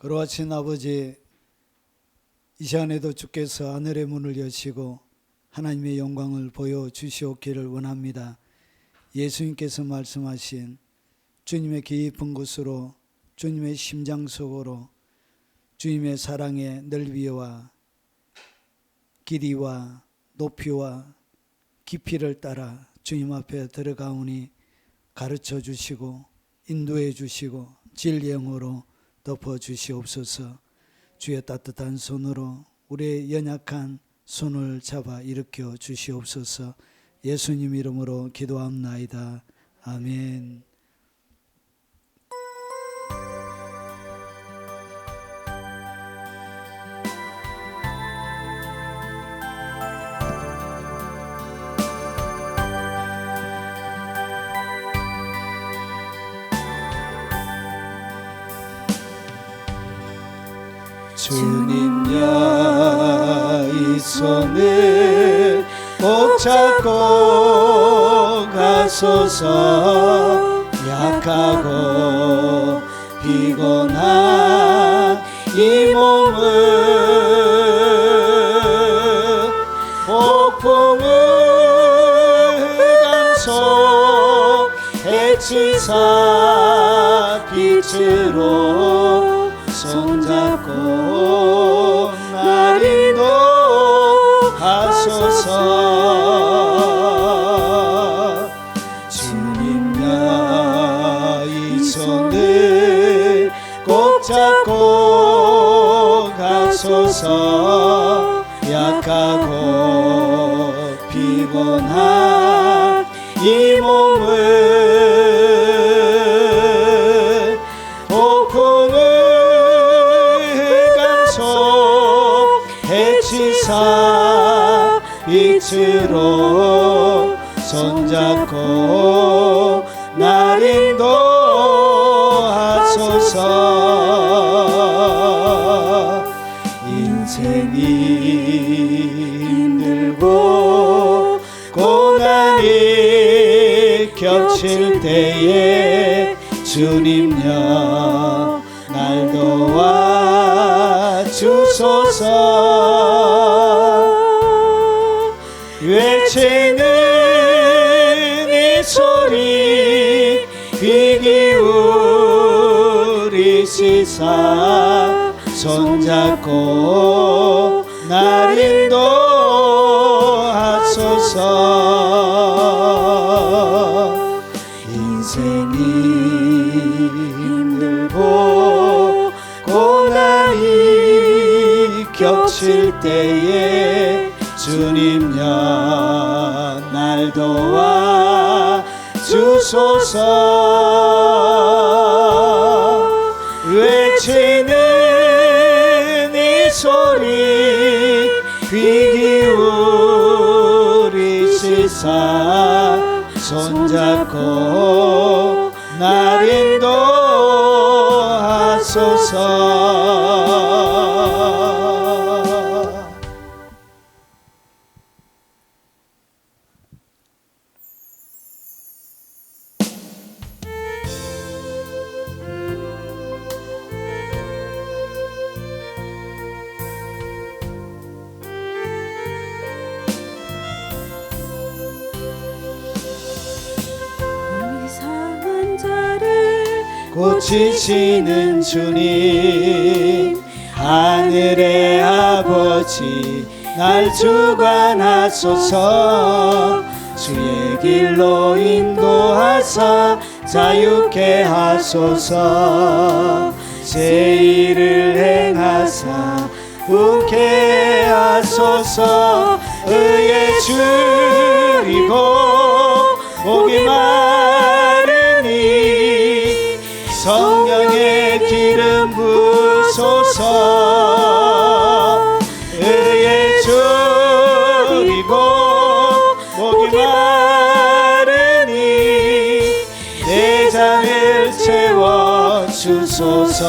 거룩하신 아버지, 이 시간에도 주께서 하늘의 문을 여시고 하나님의 영광을 보여주시옵기를 원합니다. 예수님께서 말씀하신 주님의 깊은 곳으로, 주님의 심장 속으로, 주님의 사랑의 넓이와 길이와 높이와 깊이를 따라 주님 앞에 들어가오니 가르쳐 주시고 인도해 주시고 진리의 영으로 덮어 주시옵소서. 주의 따뜻한 손으로 우리의 연약한 손을 잡아 일으켜 주시옵소서. 예수님 이름으로 기도합나이다. 아멘. 주님여, 이 손을 꼭 잡고 가소서. 약하고 피곤한 이 몸을 폭풍을 감속해 치사 빛으로 손잡고 날 인도하소서. 주님여, 이 손을 꼭 잡고 가소서. 약하고 피곤한 이 몸을 폭풍을 감속해 치사 빛으로 손잡고 날 인도하소서. 인생이 힘들고 고난이 겹칠 때에 주님여, 날 도와 주소서. 외치는 이 소리 귀 기울이시사 손잡고 날 인도하소서. 인생이 힘들고 고난이 겹칠 때에 주님여, 날 도와 주소서. 외치는 이 소리 귀 기울이시사 손잡고 날 인도하소서. 고치시는 주님, 하늘의 아버지, 날 주관하소서. 주의 길로 인도하사 자유케 하소서. 제 일을 행하사 웃게 하소서. 의의 줄이고 목이 마르니 성령의 기름 부소서. 의의 줄이고 목이 마르니 내장을 채워주소서.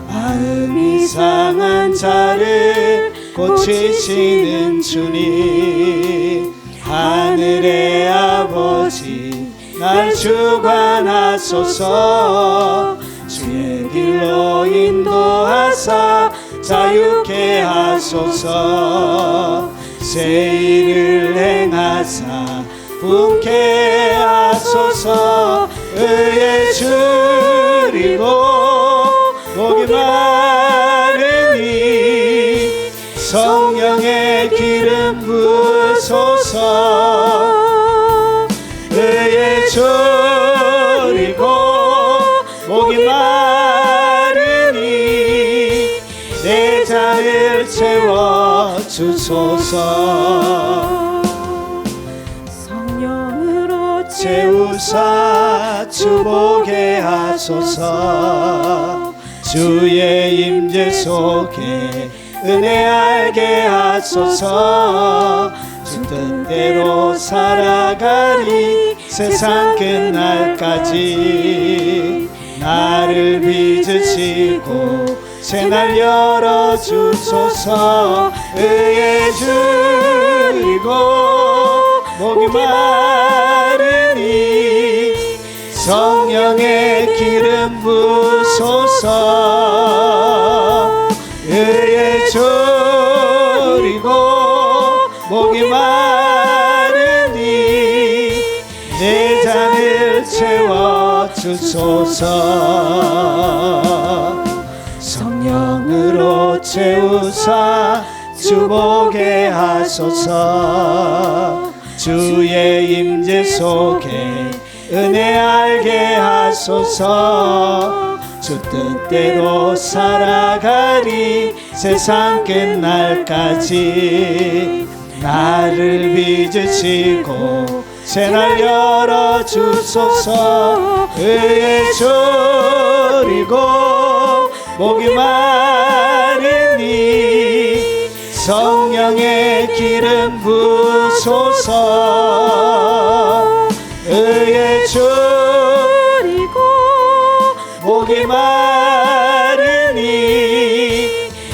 마음이 상한 자를 고치시는 주님, 하늘의 아버지, 날 주관하소서. 주의 길로 인도하사 자유케 하소서. 새 일을 행하사 분케 하소서. 의에 줄이고 목이 마르니 성령의 기름 부으소서. 의에 줄이고 목이 마르니 내 잔을 채워주소서. 성령으로 채우사 주보게 하소서. 주의 임재 속에 은혜 알게 하소서. 주 뜻대로 살아가리 세상 끝날까지. 나를 빚으시고 새날 열어주소서. 의에 줄이고 목이 마르니 성령의 기름 부으소서. 의에 줄이고 목이 마르니 내 잔을 채워주소서. 성령으로 채우사 주보게 하소서. 주의 임재 속에 은혜 알게 하소서. 주 뜻대로 살아가리 세상 끝날까지. 나를 빚으시고 새날 열어주소서. 의에 줄이고 목이 마르니 성령의 기름 부으소서. 의에 줄이고 목이 마르니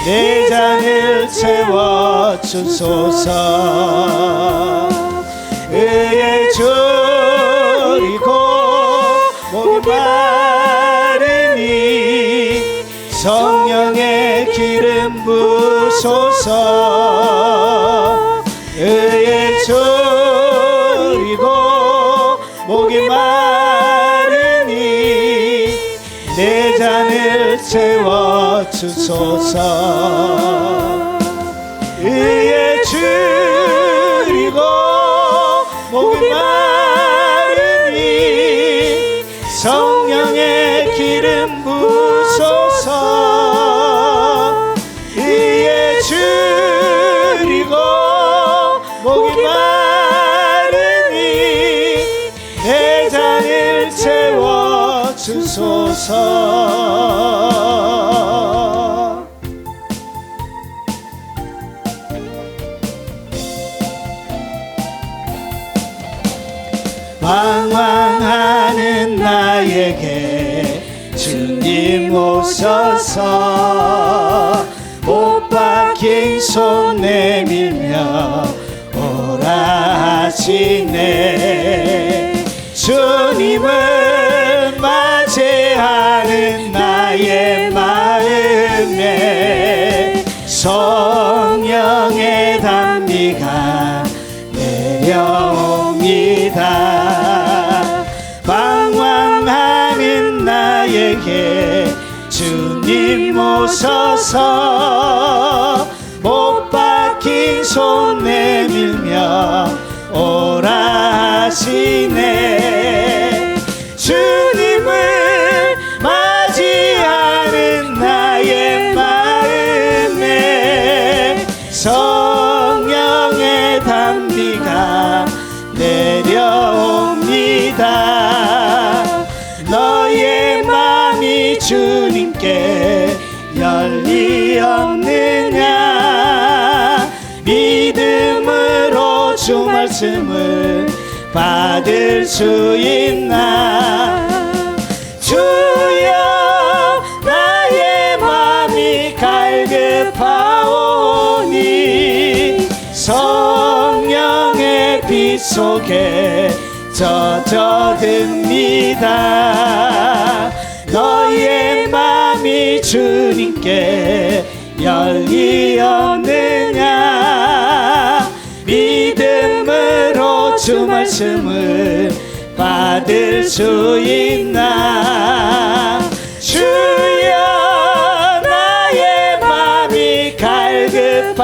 내 잔을 채워주소서. 의에 줄이고 목이 마르니 성령의 기름 부으소서. 의에 줄이고 목이 마르니 내 잔을 채워주소서. 의에 줄이고 목이 마르니 성령의 기름 부으소서. 의에 줄이고 목이 마르니 내 잔을 채워주소서. 방황하는 나에게 주님 오셔서 못 박힌 손 내밀며 오라 하시네. 주님을 맞이하는 나의 마음에 성령의 단비가 내려옵니다. 방황하는 나에게 주님 오셔서 못 박힌 손 내밀며 오라 하시네. 주님을 맞이하는 나의 마음에 성령의 단비가 내려옵니다. 너의 마음이 주님께 열리었느냐. 믿음으로 주 말씀을 받을 수 있나. 주여 나의 마음이 갈급하오니 성령의 빛 속에 젖어듭니다. 너의 주님께 열리었느냐. 믿음으로 주 말씀을 받을 수 있나. 주여 나의 맘이 갈급하오니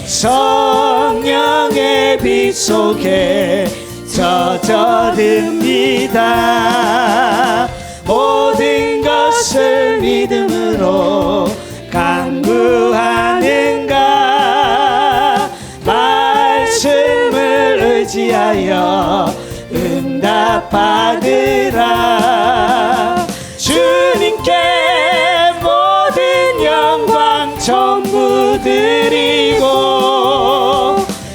성령의 빛 속에 젖어듭니다. 모든 것을 믿음으로 간구하는가. 말씀을 의지하여 응답받으라. 주님께 모든 영광 전부 드리고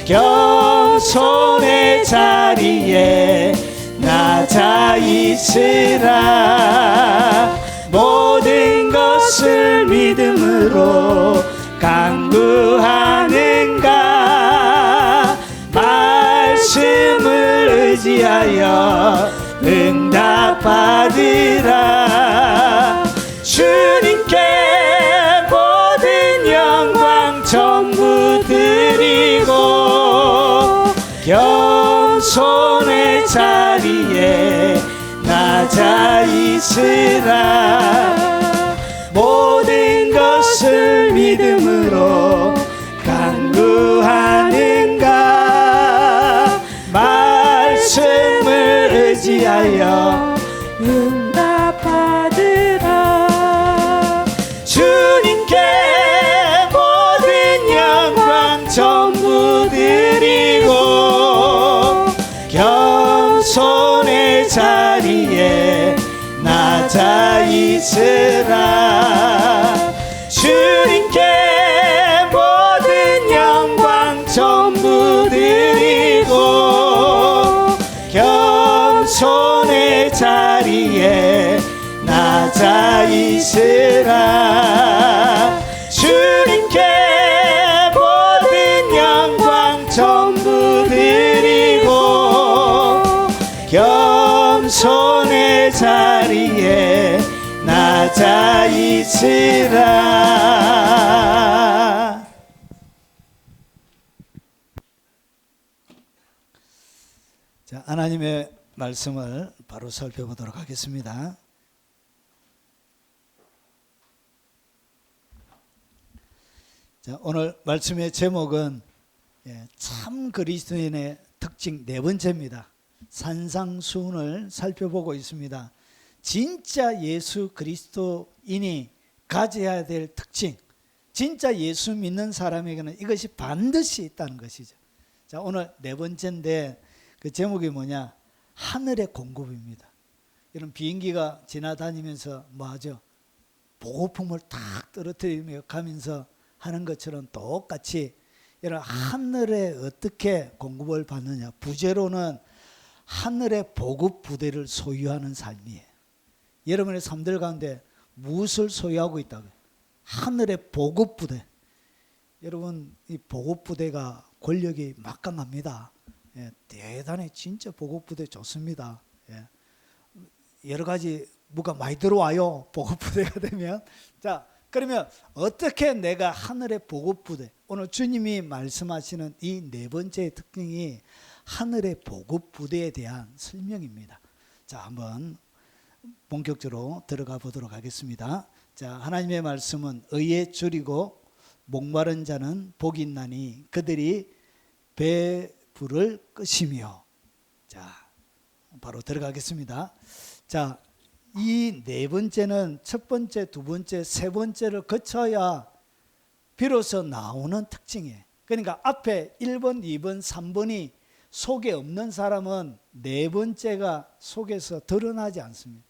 겸손의 자리에 낮아 있으라. 모든 것을 믿음으로 간구하는가. 말씀을 의지하여 응답받으라. 주님께 모든 영광 전부 드리고 겸손의 자리에 낮아 있으라. 모든 것을 믿음으로 간구하는가. 말씀을 의지하여 응답받으라. 주님께 모든 영광 전부 드리고 겸손의 자리에 낮아 있으라. 주님께 모든 영광 전부 드리고 겸손의 자리에 낮아 있으라. 주님께 모든 영광 전부 드리고 겸손의 자리에 낮아 있으라. 자, 하나님의 말씀을 바로 살펴보도록 하겠습니다. 자, 오늘 말씀의 제목은 참 그리스도인의 특징 네 번째입니다. 산상수훈을 살펴보고 있습니다. 진짜 예수 그리스도인이 가져야 될 특징, 진짜 예수 믿는 사람에게는 이것이 반드시 있다는 것이죠. 자, 오늘 네 번째인데 그 제목이 뭐냐? 하늘의 공급입니다. 이런 비행기가 지나다니면서 뭐 하죠? 보급품을 탁 떨어뜨리며 가면서 하는 것처럼 똑같이 이런 하늘에 어떻게 공급을 받느냐. 부제로는 하늘의 보급 부대를 소유하는 삶이에요. 여러분의 삶들 가운데 무엇을 소유하고 있다고요? 하늘의 보급 부대. 여러분, 이 보급 부대가 권력이 막강합니다. 대단히 진짜 보급 부대 좋습니다. 여러 가지 뭐가 많이 들어와요. 보급 부대가 되면. 자, 그러면 어떻게 내가 하늘의 보급 부대, 오늘 주님이 말씀하시는 이 네 번째 특징이 하늘의 보급 부대에 대한 설명입니다. 자, 한번 본격적으로 들어가 보도록 하겠습니다. 자, 하나님의 말씀은 의에 줄이고 목마른 자는 복이 있나니 그들이 배부를 것이며. 자, 바로 들어가겠습니다. 자, 이 네 번째는 첫 번째, 두 번째, 세 번째를 거쳐야 비로소 나오는 특징이에요. 그러니까 앞에 1번, 2번, 3번이 속에 없는 사람은 네 번째가 속에서 드러나지 않습니다.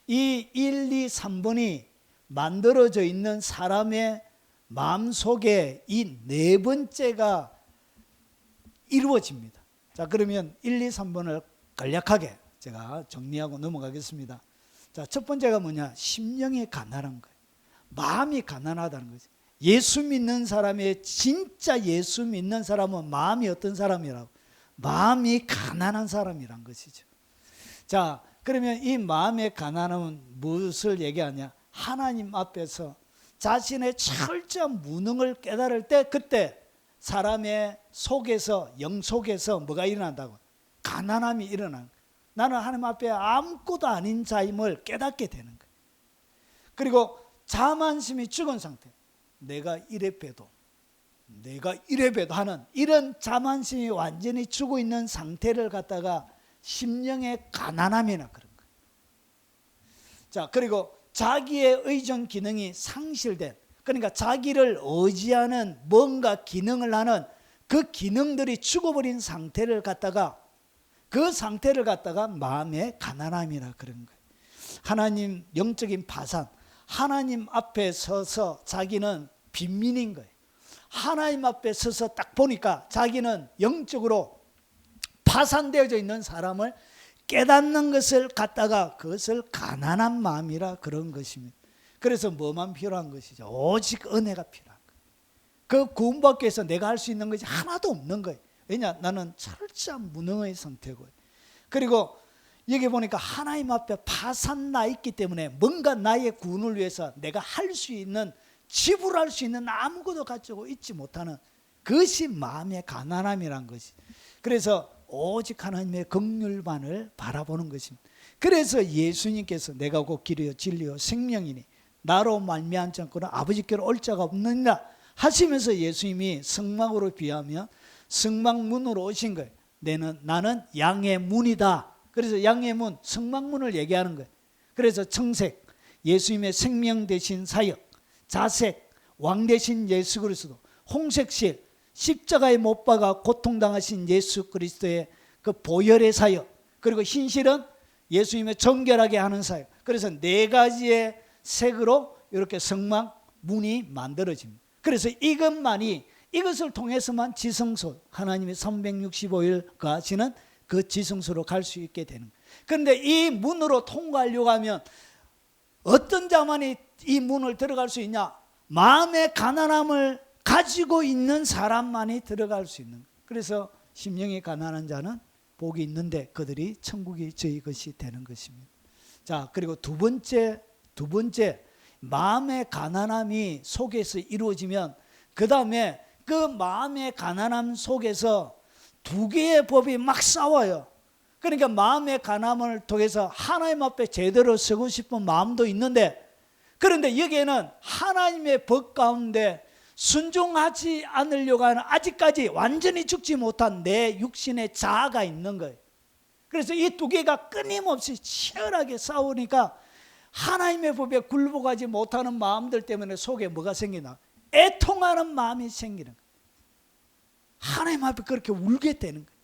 이 1, 2, 3번이 만들어져 있는 사람의 마음속에 이 네 번째가 이루어집니다. 자, 그러면 1, 2, 3번을 간략하게 제가 정리하고 넘어가겠습니다. 자, 첫 번째가 뭐냐? 심령이 가난한 거예요. 마음이 가난하다는 거죠. 예수 믿는 사람의, 진짜 예수 믿는 사람은 마음이 어떤 사람이라고? 마음이 가난한 사람이란 것이죠. 자, 그러면 이 마음의 가난함은 무엇을 얘기하냐? 하나님 앞에서 자신의 철저한 무능을 깨달을 때, 그때 사람의 속에서, 영 속에서 뭐가 일어난다고? 가난함이 일어난 거예요. 나는 하나님 앞에 아무것도 아닌 자임을 깨닫게 되는 거예요. 그리고 자만심이 죽은 상태, 내가 이래 봬도 하는 이런 자만심이 완전히 죽어 있는 상태를 갖다가 심령의 가난함이나 그런 거예요. 자, 그리고 자기의 의존 기능이 상실된, 그러니까 자기를 의지하는 뭔가 기능을 하는 그 기능들이 죽어버린 상태를 갖다가, 그 상태를 갖다가 마음의 가난함이라 그런 거예요. 하나님 영적인 파산, 하나님 앞에 서서 자기는 빈민인 거예요. 하나님 앞에 서서 딱 보니까 자기는 영적으로 파산되어져 있는 사람을 깨닫는 것을 갖다가 그것을 가난한 마음이라 그런 것입니다. 그래서 뭐만 필요한 것이죠? 오직 은혜가 필요한 거예요. 그 구원받기 위해서 내가 할 수 있는 것이 하나도 없는 거예요. 왜냐? 나는 철저한 무능의 상태고요. 그리고 여기 보니까 하나님 앞에 파산 나 있기 때문에 뭔가 나의 구원을 위해서 내가 할 수 있는, 지불할 수 있는 아무것도 가지고 있지 못하는 그것이 마음의 가난함이란 것이. 그래서 오직 하나님의 긍휼만을 바라보는 것입니다. 그래서 예수님께서 내가 곧 길이요 진리요 생명이니 나로 말미암지 않고는 아버지께로 올 자가 없느니라 하시면서 예수님이 성막으로 비하면 성막문으로 오신 거예요. 나는 양의 문이다. 그래서 양의 문, 성막문을 얘기하는 거예요. 그래서 청색, 예수님의 생명 대신 사역, 자색, 왕 대신 예수 그리스도, 홍색실, 십자가에 못 박아 고통당하신 예수 그리스도의 그 보혈의 사역, 그리고 흰실은 예수님의 정결하게 하는 사역. 그래서 네 가지의 색으로 이렇게 성막 문이 만들어집니다. 그래서 이것을 통해서만 지성소, 하나님의 365일 거하시는 그 지성소로 갈 수 있게 되는 거예요. 그런데 이 문으로 통과하려고 하면 어떤 자만이 이 문을 들어갈 수 있냐? 마음의 가난함을 가지고 있는 사람만이 들어갈 수 있는 거예요. 그래서 심령이 가난한 자는 복이 있는데 그들이 천국이 저희 것이 되는 것입니다. 자, 그리고 두 번째 마음의 가난함이 속에서 이루어지면 그 다음에 그 마음의 가난함 속에서 두 개의 법이 막 싸워요. 그러니까 마음의 가난함을 통해서 하나님 앞에 제대로 서고 싶은 마음도 있는데, 그런데 여기에는 하나님의 법 가운데 순종하지 않으려고 하는 아직까지 완전히 죽지 못한 내 육신의 자아가 있는 거예요. 그래서 이 두 개가 끊임없이 치열하게 싸우니까 하나님의 법에 굴복하지 못하는 마음들 때문에 속에 뭐가 생기나? 애통하는 마음이 생기는 거예요. 하나님 앞에 그렇게 울게 되는 거예요.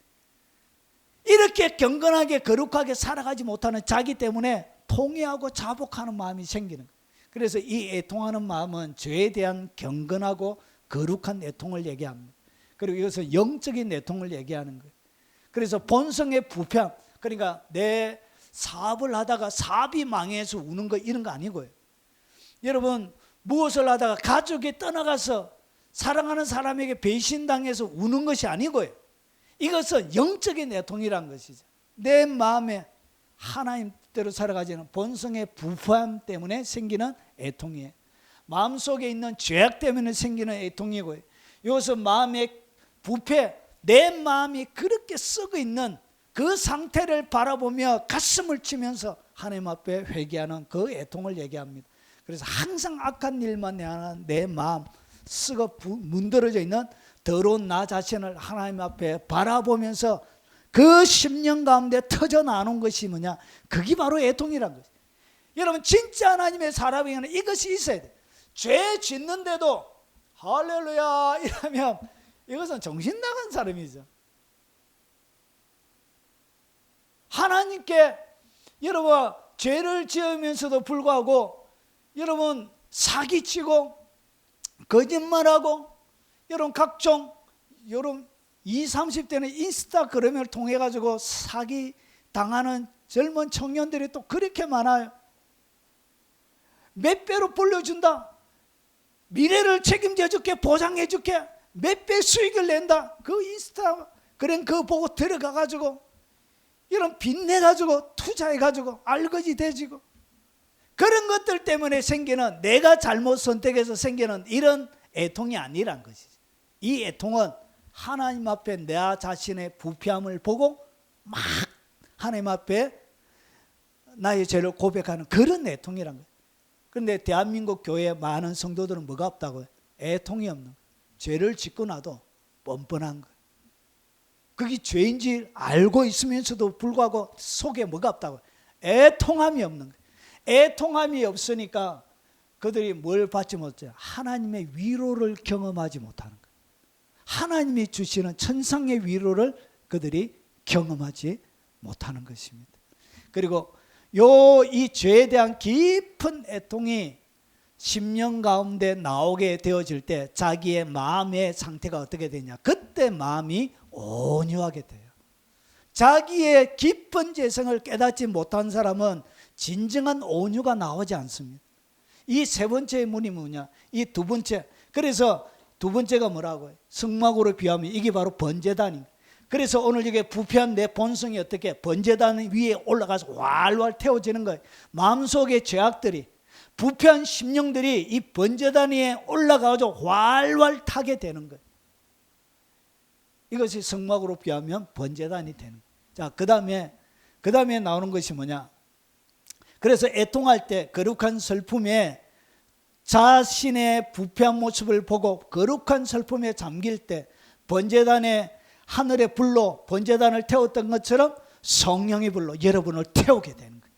이렇게 경건하게 거룩하게 살아가지 못하는 자기 때문에 통회하고 자복하는 마음이 생기는 거예요. 그래서 이 애통하는 마음은 죄에 대한 경건하고 거룩한 애통을 얘기합니다. 그리고 이것은 영적인 애통을 얘기하는 거예요. 그래서 본성의 부패함, 그러니까 내 사업을 하다가 사업이 망해서 우는 거, 이런 거 아니고요. 여러분, 무엇을 하다가 가족이 떠나가서 사랑하는 사람에게 배신당해서 우는 것이 아니고요. 이것은 영적인 애통이란 것이죠. 내 마음에 하나님 뜻대로 살아가지는 본성의 부패함 때문에 생기는 애통이에요. 마음속에 있는 죄악 때문에 생기는 애통이고요. 이것은 마음의 부패, 내 마음이 그렇게 썩어 있는 그 상태를 바라보며 가슴을 치면서 하나님 앞에 회개하는 그 애통을 얘기합니다. 그래서 항상 악한 일만 향한 내 마음, 썩어 문드러져 있는 더러운 나 자신을 하나님 앞에 바라보면서 그 심령 가운데 터져 나오는 것이 뭐냐? 그게 바로 애통이란 것이에요. 여러분, 진짜 하나님의 사람에게는 이것이 있어야 돼요. 죄 짓는데도 할렐루야 이러면 이것은 정신 나간 사람이죠. 하나님께 여러분 죄를 지으면서도 불구하고 여러분 사기치고 거짓말하고 여러분 각종 여러분 20, 30대는 인스타그램을 통해 가지고 사기 당하는 젊은 청년들이 또 그렇게 많아요. 몇 배로 불려준다. 미래를 책임져 줄게, 보장해 줄게. 몇 배 수익을 낸다. 그 인스타그램 그거 보고 들어가 가지고 이런 빚내가지고 투자해가지고 알거지 돼지고 그런 것들 때문에 생기는 내가 잘못 선택해서 생기는 이런 애통이 아니란 것이지. 이 애통은 하나님 앞에 내 자신의 부패함을 보고 막 하나님 앞에 나의 죄를 고백하는 그런 애통이란 거예요. 그런데 대한민국 교회의 많은 성도들은 뭐가 없다고요? 애통이 없는 거예요. 죄를 짓고 나도 뻔뻔한 거예요. 그게 죄인지 알고 있으면서도 불구하고 속에 뭐가 없다고요? 애통함이 없는 거예요. 애통함이 없으니까 그들이 뭘 받지 못해요? 하나님의 위로를 경험하지 못하는 거예요. 하나님이 주시는 천상의 위로를 그들이 경험하지 못하는 것입니다. 그리고 이 죄에 대한 깊은 애통이 심령 가운데 나오게 되어질 때 자기의 마음의 상태가 어떻게 되냐? 그때 마음이 온유하게 돼요. 자기의 깊은 죄성을 깨닫지 못한 사람은 진정한 온유가 나오지 않습니다. 이 세 번째의 문이 뭐냐? 이 두 번째. 그래서 두 번째가 뭐라고요? 성막으로 비하면 이게 바로 번제단입니다. 그래서 오늘 이게 부패한 내 본성이 어떻게 번제단 위에 올라가서 활활 태워지는 거예요. 마음속의 죄악들이 부패한 심령들이 이 번제단 위에 올라가서 활활 타게 되는 거예요. 이것이 성막으로 비하면 번제단이 되는 거예요. 자, 그 다음에 나오는 것이 뭐냐? 그래서 애통할 때 거룩한 슬픔에 자신의 부패한 모습을 보고 거룩한 슬픔에 잠길 때 번제단의 하늘의 불로 번제단을 태웠던 것처럼 성령의 불로 여러분을 태우게 되는 거예요.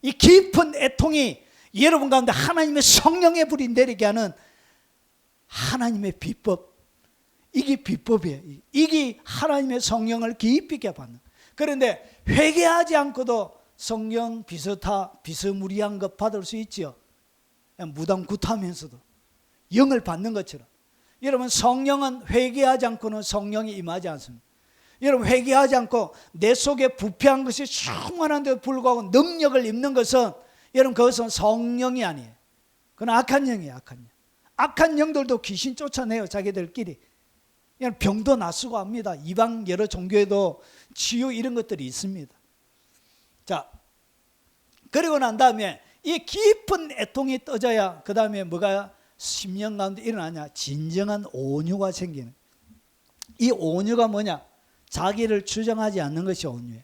이 깊은 애통이 여러분 가운데 하나님의 성령의 불이 내리게 하는 하나님의 비법, 이게 비법이에요. 이게 하나님의 성령을 깊이 있게 받는. 그런데 회개하지 않고도 성령 비스무리한 것 받을 수 있지요. 무당굿하면서도 영을 받는 것처럼. 여러분, 성령은 회개하지 않고는 성령이 임하지 않습니다. 여러분, 회개하지 않고 내 속에 부패한 것이 충만한데도 불구하고 능력을 입는 것은, 여러분, 그것은 성령이 아니에요. 그건 악한 영이에요. 악한 영. 악한 영들도 귀신 쫓아내요. 자기들끼리. 병도 낫수고 합니다. 이방 여러 종교에도 치유 이런 것들이 있습니다. 자, 그리고 난 다음에 이 깊은 애통이 떠져야 그 다음에 뭐가 심령 가운데 일어나냐? 진정한 온유가 생기는. 이 온유가 뭐냐? 자기를 주장하지 않는 것이 온유예요.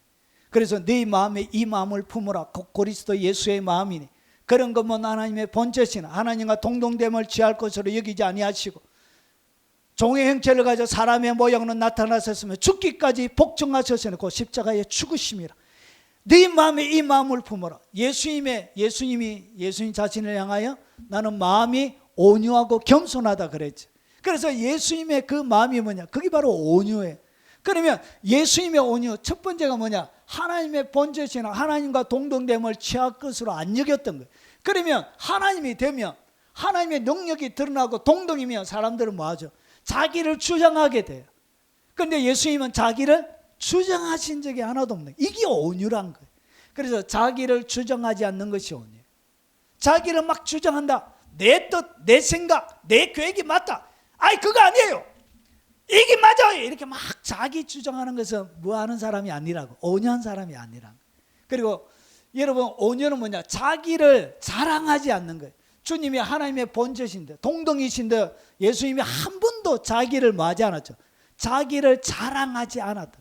그래서 네 마음에 이 마음을 품으라. 그리스도 예수의 마음이니 그런 것은 하나님의 본체신 하나님과 동등됨을 취할 것으로 여기지 아니하시고 종의 형체를 가져 사람의 모양으로 나타나셨으며 죽기까지 복종하셨으니 그 십자가에 죽으심이라. 네 마음에 이 마음을 품어라. 예수님 자신을 향하여 나는 마음이 온유하고 겸손하다 그랬죠. 그래서 예수님의 그 마음이 뭐냐? 그게 바로 온유예요. 그러면 예수님의 온유 첫 번째가 뭐냐? 하나님의 본체시나 하나님과 동등됨을 취할 것으로 안 여겼던 거예요. 그러면 하나님이 되면 하나님의 능력이 드러나고 동등이면 사람들은 뭐하죠? 자기를 주장하게 돼요. 그런데 예수님은 자기를 주장하신 적이 하나도 없는 거예요. 이게 온유란 거예요. 그래서 자기를 주장하지 않는 것이 온유예요. 자기를 막 주장한다. 내 뜻, 내 생각, 내 계획이 맞다. 아이 그거 아니에요. 이게 맞아요. 이렇게 막 자기 주장하는 것은 뭐 하는 사람이 아니라고. 온유한 사람이 아니라고. 그리고 여러분 온유는 뭐냐? 자기를 자랑하지 않는 거예요. 주님이 하나님의 본체신데 동등이신데 예수님이 한 번도 자기를 뭐하지 않았죠? 자기를 자랑하지 않았다.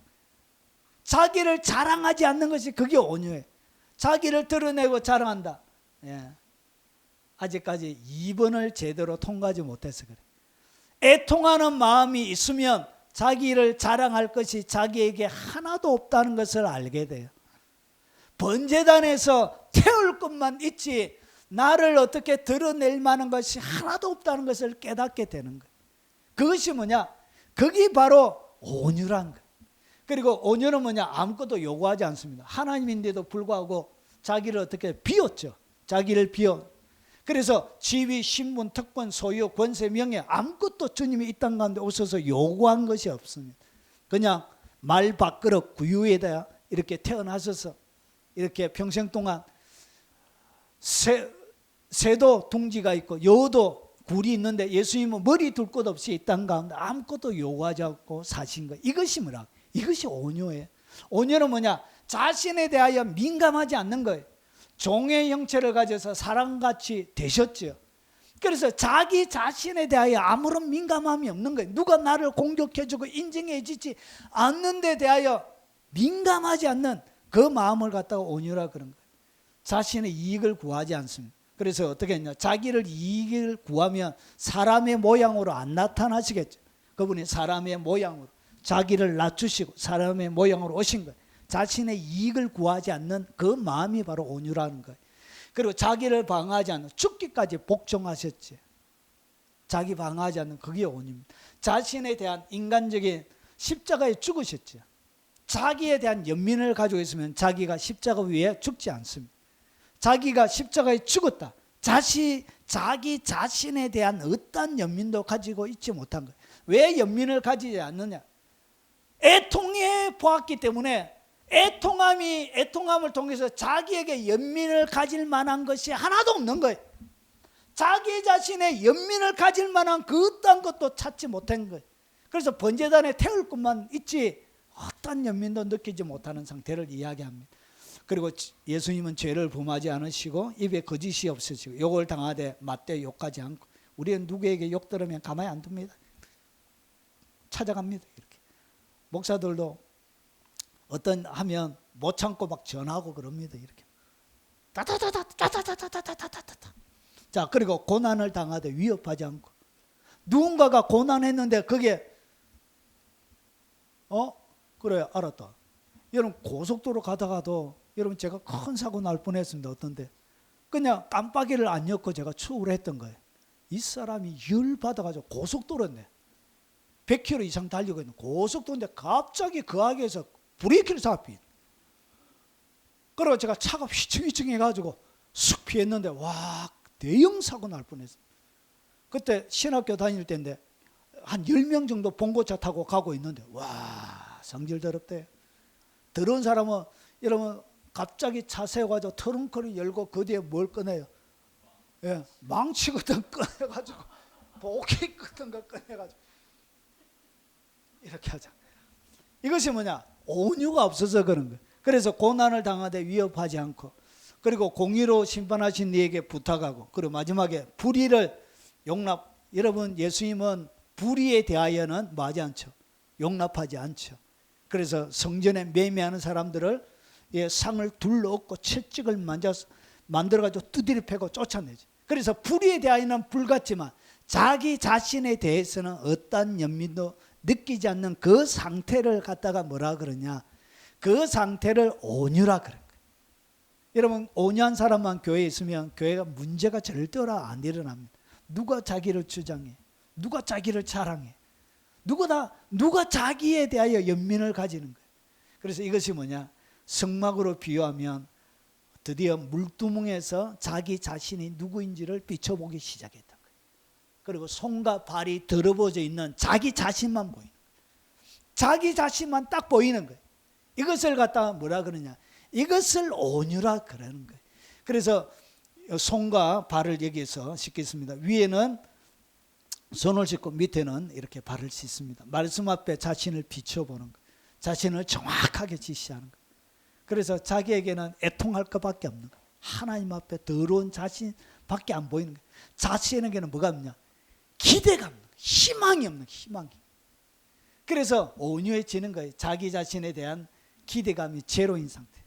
자기를 자랑하지 않는 것이 그게 온유예요. 자기를 드러내고 자랑한다. 예. 아직까지 2번을 제대로 통과하지 못해서 그래. 애통하는 마음이 있으면 자기를 자랑할 것이 자기에게 하나도 없다는 것을 알게 돼요. 번제단에서 태울 것만 있지 나를 어떻게 드러낼 만한 것이 하나도 없다는 것을 깨닫게 되는 거예요. 그것이 뭐냐? 그게 바로 온유란 거예요. 그리고 온유는 뭐냐? 아무것도 요구하지 않습니다. 하나님인데도 불구하고 자기를 어떻게 비웠죠. 자기를 비워. 그래서 지위, 신분, 특권, 소유, 권세, 명예 아무것도 주님이 이 땅 가운데 오셔서 요구한 것이 없습니다. 그냥 말 밥그릇 구유에다 이렇게 태어나셔서 이렇게 평생 동안 새도 둥지가 있고 여도 굴이 있는데 예수님은 머리 둘 것 없이 이 땅 가운데 아무것도 요구하지 않고 사신 거예요. 이것이 뭐라? 이것이 온유예요. 온유는 뭐냐? 자신에 대하여 민감하지 않는 거예요. 종의 형체를 가져서 사람같이 되셨죠. 그래서 자기 자신에 대하여 아무런 민감함이 없는 거예요. 누가 나를 공격해주고 인정해주지 않는 데 대하여 민감하지 않는 그 마음을 갖다가 온유라 그런 거예요. 자신의 이익을 구하지 않습니다. 그래서 어떻게 했냐, 자기를 이익을 구하면 사람의 모양으로 안 나타나시겠죠. 그분이 사람의 모양으로 자기를 낮추시고 사람의 모양으로 오신 거예요. 자신의 이익을 구하지 않는 그 마음이 바로 온유라는 거예요. 그리고 자기를 방어하지 않는, 죽기까지 복종하셨지. 자기 방어하지 않는 그게 온유입니다. 자신에 대한 인간적인 십자가에 죽으셨죠. 자기에 대한 연민을 가지고 있으면 자기가 십자가 위에 죽지 않습니다. 자기가 십자가에 죽었다. 자기 자신에 대한 어떠한 연민도 가지고 있지 못한 거예요. 왜 연민을 가지지 않느냐? 애통해 보았기 때문에 애통함을 통해서 자기에게 연민을 가질 만한 것이 하나도 없는 거예요. 자기 자신의 연민을 가질 만한 그 어떤 것도 찾지 못한 거예요. 그래서 번제단에 태울 것만 있지 어떤 연민도 느끼지 못하는 상태를 이야기합니다. 그리고 예수님은 죄를 범하지 않으시고 입에 거짓이 없으시고 욕을 당하되 맞대 욕하지 않고, 우리는 누구에게 욕 들으면 가만히 안 둡니다. 찾아갑니다. 이렇게 목사들도 어떤 하면 못 참고 막 전하고 그럽니다. 이렇게 따다다다다다다다다다다다. 자, 그리고 고난을 당하되 위협하지 않고, 누군가가 고난했는데 그게 그래 알았다. 여러분 고속도로 가다가도 여러분 제가 큰 사고 날 뻔했습니다. 어떤데 그냥 깜빡이를 안 엮고 제가 추월을 했던 거예요. 이 사람이 열 받아가지고 고속도로인데 100km 이상 달리고 있는 고속도로인데 갑자기 그 악에서 브레이크를 잡힌. 그리고 제가 차가 휘청휘청 해가지고 쑥 피했는데 와, 대형 사고 날 뻔했어요. 그때 신학교 다닐 때인데 한 10명 정도 봉고차 타고 가고 있는데 와, 성질 더럽대. 더러운 사람은 여러분 갑자기 차 세워가지고 트렁크를 열고 그 뒤에 뭘 꺼내요? 예, 망치 같은 거 꺼내가지고 보기 같은 거 꺼내가지고 이렇게 하자. 이것이 뭐냐? 온유가 없어서 그런 거예요. 그래서 고난을 당하되 위협하지 않고, 그리고 공의로 심판하신 이에게 부탁하고, 그리고 마지막에 불의를 용납. 여러분 예수님은 불의에 대하여는 뭐하지 않죠? 용납하지 않죠. 그래서 성전에 매매하는 사람들을 상을 둘러엎고 채찍을 만들어가지고 두드려 패고 쫓아내죠. 그래서 불의에 대하여는 불같지만 자기 자신에 대해서는 어떤 연민도 느끼지 않는 그 상태를 갖다가 뭐라 그러냐? 그 상태를 온유라 그런 거예요. 여러분 온유한 사람만 교회에 있으면 교회가 문제가 절대로 안 일어납니다. 누가 자기를 주장해? 누가 자기를 자랑해? 누가 자기에 대하여 연민을 가지는 거예요. 그래서 이것이 뭐냐? 성막으로 비유하면 드디어 물두멍에서 자기 자신이 누구인지를 비춰보기 시작했다. 그리고 손과 발이 더러워져 있는 자기 자신만 보이는 거예요. 자기 자신만 딱 보이는 거예요. 이것을 갖다가 뭐라 그러냐? 이것을 온유라 그러는 거예요. 그래서 손과 발을 여기서 씻겠습니다. 위에는 손을 씻고 밑에는 이렇게 발을 씻습니다. 말씀 앞에 자신을 비춰보는 거예요. 자신을 정확하게 지시하는 거예요. 그래서 자기에게는 애통할 것밖에 없는 거예요. 하나님 앞에 더러운 자신밖에 안 보이는 거예요. 자신에게는 뭐가 없냐? 기대가 없는 거예요. 희망이 없는 거예요. 희망이. 그래서 온유해지는 거예요. 자기 자신에 대한 기대감이 제로인 상태.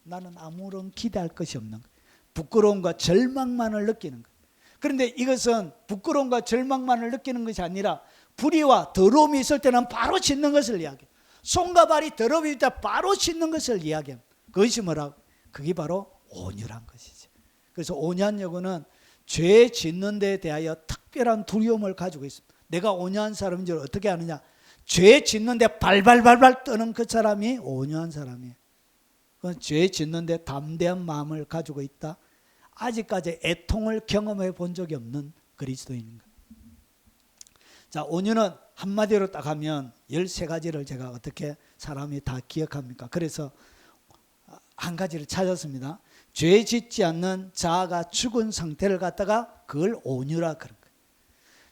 나는 아무런 기대할 것이 없는 거예요. 부끄러움과 절망만을 느끼는 거예요. 그런데 이것은 부끄러움과 절망만을 느끼는 것이 아니라 불의와 더러움이 있을 때는 바로 씻는 것을 이야기해요. 손과 발이 더러움이 있을 때 바로 씻는 것을 이야기합니다. 그것이 뭐라고? 그게 바로 온유란 것이죠. 그래서 온유한 여고는 죄 짓는 데 대하여 특별한 두려움을 가지고 있습니다. 내가 온유한 사람인 줄 어떻게 아느냐? 죄 짓는 데 발발발발 떠는 그 사람이 온유한 사람이에요. 그건 죄 짓는 데 담대한 마음을 가지고 있다. 아직까지 애통을 경험해 본 적이 없는 그리스도인인 거예요. 자, 온유는 한마디로 딱 하면 13가지를 제가 어떻게 사람이 다 기억합니까? 그래서 한 가지를 찾았습니다. 죄 짓지 않는 자아가 죽은 상태를 갖다가 그걸 온유라 그런 거예요.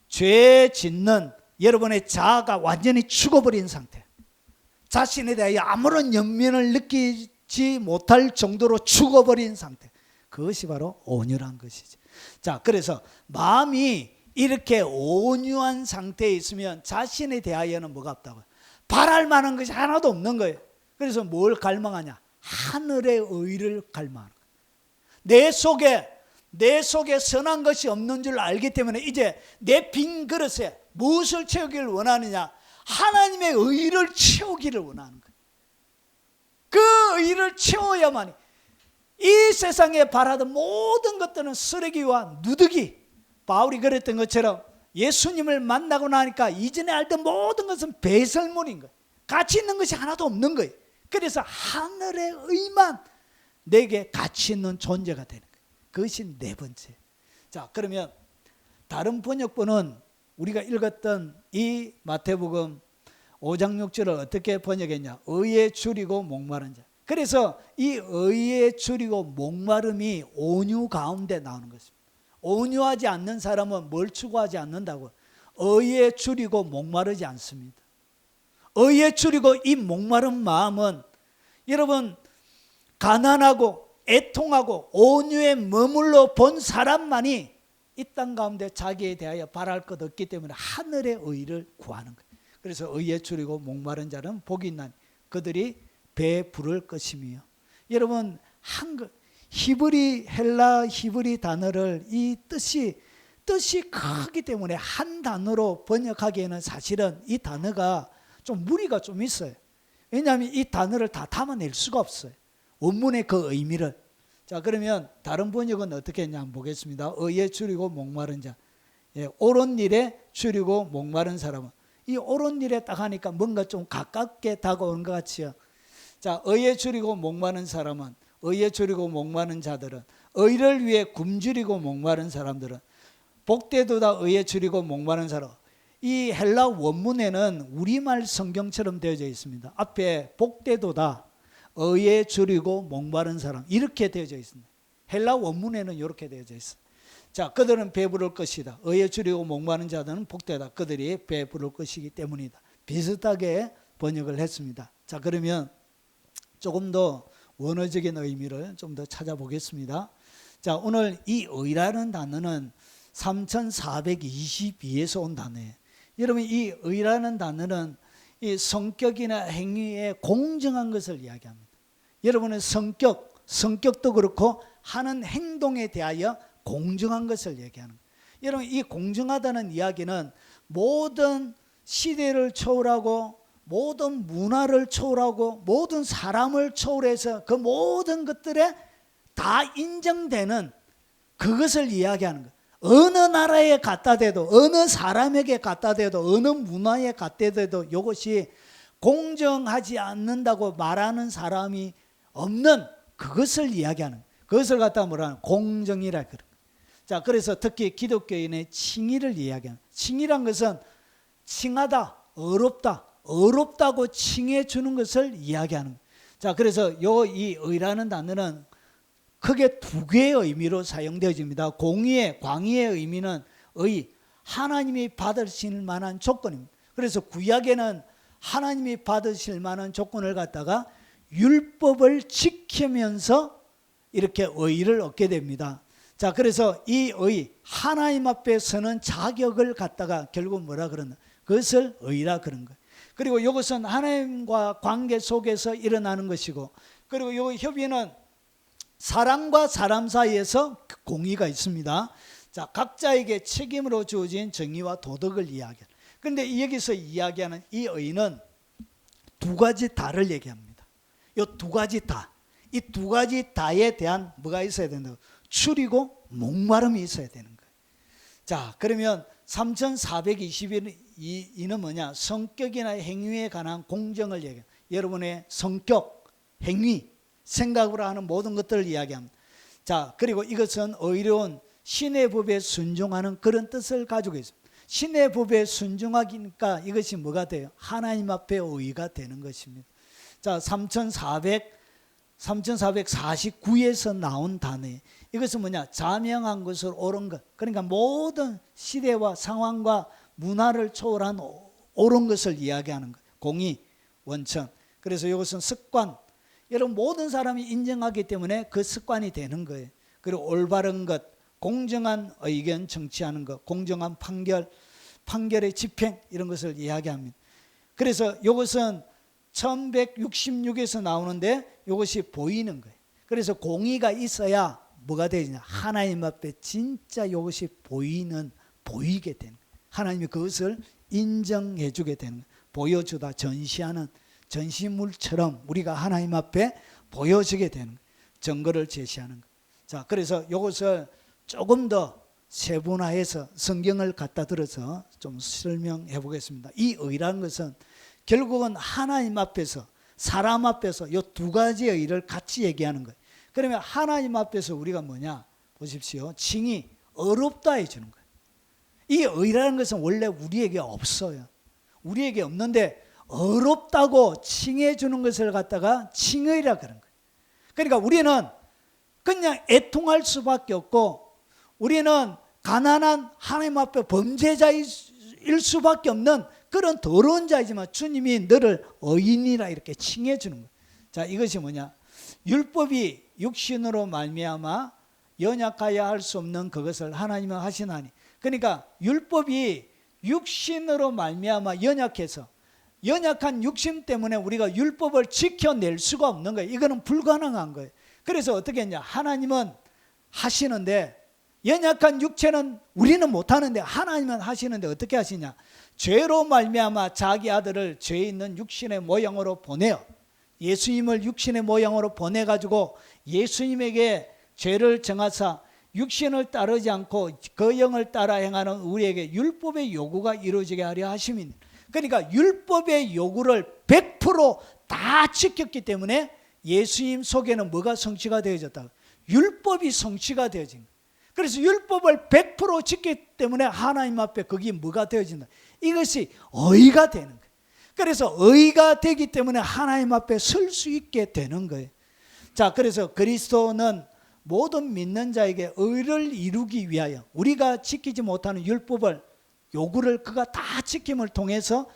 죄 짓는 여러분의 자아가 완전히 죽어버린 상태. 자신에 대하여 아무런 연민을 느끼지 참지 못할 정도로 죽어버린 상태. 그것이 바로 온유란 것이죠. 자, 그래서 마음이 이렇게 온유한 상태에 있으면 자신에 대하여는 뭐가 없다고요? 바랄 만한 것이 하나도 없는 거예요. 그래서 뭘 갈망하냐? 하늘의 의를 갈망하는 거예요. 내 속에 선한 것이 없는 줄 알기 때문에 이제 내 빈 그릇에 무엇을 채우기를 원하느냐? 하나님의 의를 채우기를 원하는 거예요. 그 의를 채워야만 이 세상에 바라던 모든 것들은 쓰레기와 누더기. 바울이 그랬던 것처럼 예수님을 만나고 나니까 이전에 알던 모든 것은 배설물인 거예요. 가치 있는 것이 하나도 없는 거예요. 그래서 하늘의 의만 내게 가치 있는 존재가 되는 거예요. 그것이 네 번째. 자, 그러면 다른 번역본은 우리가 읽었던 이 마태복음 5장 6절을 어떻게 번역했냐? 의에 줄이고 목마른 자. 그래서 이 의에 줄이고 목마름이 온유 가운데 나오는 것입니다. 온유하지 않는 사람은 뭘 추구하지 않는다고? 의에 줄이고 목마르지 않습니다. 의에 줄이고 이 목마른 마음은 여러분 가난하고 애통하고 온유에 머물러 본 사람만이 이 땅 가운데 자기에 대하여 바랄 것 없기 때문에 하늘의 의를 구하는 거예요. 그래서 의에 줄이고 목마른 자는 복이 있나니 그들이 배에 부를 것이며. 여러분 헬라 히브리 단어를 이 뜻이 크기 때문에 한 단어로 번역하기에는 사실은 이 단어가 좀 무리가 좀 있어요. 왜냐하면 이 단어를 다 담아낼 수가 없어요. 원문의 그 의미를. 자, 그러면 다른 번역은 어떻게 했냐 한번 보겠습니다. 의에 줄이고 목마른 자. 예, 옳은 일에 줄이고 목마른 사람은. 이 옳은 일에 딱 하니까 뭔가 좀 가깝게 다가오는 것 같지요. 자, 의에 줄이고 목마른 사람은, 의에 줄이고 목마른 자들은, 의를 위해 굶주리고 목마른 사람들은, 복되도다 의에 줄이고 목마른 사람. 이 헬라 원문에는 우리말 성경처럼 되어져 있습니다. 앞에 복되도다 의에 줄이고 목마른 사람 이렇게 되어져 있습니다. 헬라 원문에는 이렇게 되어져 있습니다. 자, 그들은 배부를 것이다. 의에 줄이고 목마른 자들은 복되다. 그들이 배부를 것이기 때문이다. 비슷하게 번역을 했습니다. 자, 그러면 조금 더 원어적인 의미를 좀 더 찾아보겠습니다. 자, 오늘 이 의라는 단어는 3422에서 온 단어예요. 여러분 이 의라는 단어는 이 성격이나 행위에 공정한 것을 이야기합니다. 여러분의 성격도 그렇고 하는 행동에 대하여 공정한 것을 얘기하는 거예요. 여러분 이 공정하다는 이야기는 모든 시대를 초월하고 모든 문화를 초월하고 모든 사람을 초월해서 그 모든 것들에 다 인정되는 그것을 이야기하는 거예요. 어느 나라에 갖다 대도 어느 사람에게 갖다 대도 어느 문화에 갖다 대도 이것이 공정하지 않는다고 말하는 사람이 없는 그것을 이야기하는 거예요. 그것을 갖다 뭐라 하는 공정이라 그래요. 자, 그래서 특히 기독교인의 칭의를 이야기하는 거예요. 칭의란 것은 칭하다, 어렵다고 칭해 주는 것을 이야기하는 거예요. 자, 그래서 이 의라는 단어는 크게 두 개의 의미로 사용되어집니다. 광의의 의미는 하나님이 받으실 만한 조건입니다. 그래서 구약에는 하나님이 받으실 만한 조건을 갖다가 율법을 지키면서 이렇게 의를 얻게 됩니다. 자, 그래서 이 하나님 앞에 서는 자격을 갖다가 결국 뭐라 그러나 그것을 의라 그런 거예요. 그리고 이것은 하나님과 관계 속에서 일어나는 것이고, 그리고 이 협의는 사람과 사람 사이에서 공의가 있습니다. 자, 각자에게 책임으로 주어진 정의와 도덕을 이야기해요. 그런데 여기서 이야기하는 이 의는 두 가지 다를 얘기합니다. 이 두 가지 다. 이 두 가지 다에 대한 뭐가 있어야 된다고? 줄이고 목마름이 있어야 되는 거예요. 자, 그러면 3422는 뭐냐? 성격이나 행위에 관한 공정을 얘기해요. 여러분의 성격, 행위, 생각으로 하는 모든 것들을 이야기합니다. 자, 그리고 이것은 의로운 신의 법에 순종하는 그런 뜻을 가지고 있습니다. 신의 법에 순종하니까 이것이 뭐가 돼요? 하나님 앞에 의가 되는 것입니다. 자, 3449에서 나온 단어예요. 이것은 뭐냐? 자명한 것을 옳은 것. 그러니까 모든 시대와 상황과 문화를 초월한 옳은 것을 이야기하는 것. 공의, 원천. 그래서 이것은 습관. 여러분 모든 사람이 인정하기 때문에 그 습관이 되는 거예요. 그리고 올바른 것, 공정한 의견 정치하는 것, 공정한 판결의 집행 이런 것을 이야기합니다. 그래서 이것은 1166에서 나오는데 이것이 보이는 거예요. 그래서 공의가 있어야 뭐가 되느냐? 하나님 앞에 진짜 이것이 보이게 되는 거예요. 하나님이 그것을 인정해 주게 되는 거예요. 보여주다 전시하는 전시물처럼 우리가 하나님 앞에 보여지게 되는 거예요. 증거를 제시하는 거예요. 자, 그래서 이것을 조금 더 세분화해서 성경을 갖다 들어서 좀 설명해 보겠습니다. 이 의라는 것은 결국은 하나님 앞에서 사람 앞에서 이 두 가지의 의를 같이 얘기하는 거예요. 그러면 하나님 앞에서 우리가 뭐냐? 보십시오. 칭이 어렵다 해주는 거예요. 이 의라는 것은 원래 우리에게 없어요. 우리에게 없는데 어렵다고 칭해 주는 것을 갖다가 칭의라 그런 거예요. 그러니까 우리는 그냥 애통할 수밖에 없고 우리는 가난한 하나님 앞에 범죄자일 수밖에 없는 그런 더러운 자이지만 주님이 너를 의인이라 이렇게 칭해 주는 거예요. 자, 이것이 뭐냐? 율법이 육신으로 말미암아 연약하여 할 수 없는 그것을 하나님은 하시나니. 그러니까 율법이 육신으로 말미암아 연약해서 연약한 육신 때문에 우리가 율법을 지켜낼 수가 없는 거예요. 이거는 불가능한 거예요. 그래서 어떻게 했냐? 하나님은 하시는데 연약한 육체는 우리는 못하는데 하나님은 하시는데 어떻게 하시냐? 죄로 말미암아 자기 아들을 죄 있는 육신의 모양으로 보내요. 예수님을 육신의 모양으로 보내가지고 예수님에게 죄를 정하사 육신을 따르지 않고 그 영을 따라 행하는 우리에게 율법의 요구가 이루어지게 하려 하심이니. 그러니까 율법의 요구를 100% 지켰기 때문에 예수님 속에는 뭐가 성취가 되어졌다? 율법이 성취가 되어진 거예요. 그래서 율법을 100% 지켰기 때문에 하나님 앞에 그게 뭐가 되어진다? 이것이 의가 되는 거예요. 그래서 의가 되기 때문에 하나님 앞에 설 수 있게 되는 거예요. 자, 그래서 그리스도는 모든 믿는 자에게 의를 이루기 위하여 우리가 지키지 못하는 율법을 요구를 그가 다 지킴을 통해서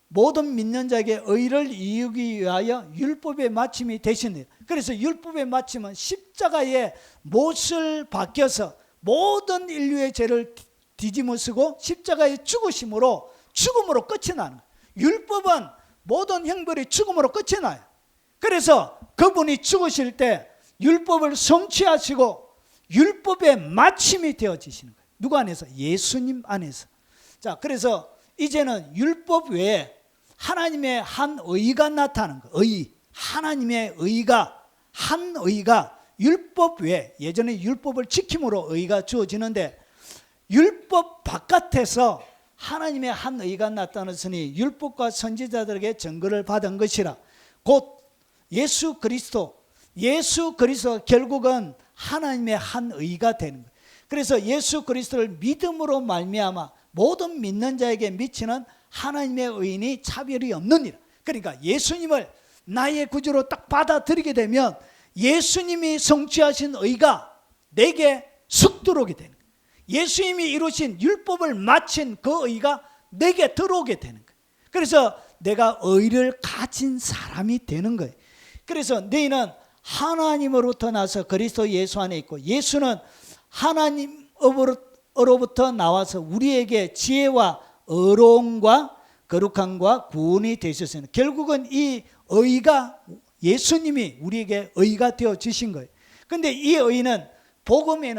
모든 믿는 자에게 의를 이루기 위하여 율법의 마침이 되시네요. 그래서 율법의 마침은 십자가의 못을 박혀서 모든 인류의 죄를 뒤집어쓰고 십자가의 죽음으로 끝이 나는 거예요. 율법은 모든 형벌이 죽음으로 끝이 나요. 그래서 그분이 죽으실 때 율법을 성취하시고 율법의 마침이 되어지시는 거예요. 누구 안에서? 예수님 안에서. 자, 그래서 이제는 율법 외에 하나님의 한 의가 나타나는 거예요. 의. 하나님의 의가, 한 의가 율법 외에, 예전에 율법을 지킴으로 의가 주어지는데 율법 바깥에서 하나님의 한 의가 나타났으니 율법과 선지자들에게 증거를 받은 것이라. 곧 예수 그리스도 결국은 하나님의 한 의가 되는 거예요. 그래서 예수 그리스도를 믿음으로 말미암아 모든 믿는 자에게 미치는 하나님의 의인이 차별이 없느니라. 그러니까 예수님을 나의 구주로 딱 받아들이게 되면 예수님이 성취하신 의가 내게 쑥 들어오게 되는 거예요. 예수님이 이루신 율법을 마친 그 의가 내게 들어오게 되는 거예요. 그래서 내가 의를 가진 사람이 되는 거예요. 그래서 너희는 하나님으로부터 나서 그리스도 예수 안에 있고 예수는 하나님으로부터 나와서 우리에게 지혜와 의로움과 거룩함과 구원이 되셨으니 결국은 이 의가 예수님이 우리에게 의가 되어 주신 거예요. 그런데 이 의는 복음이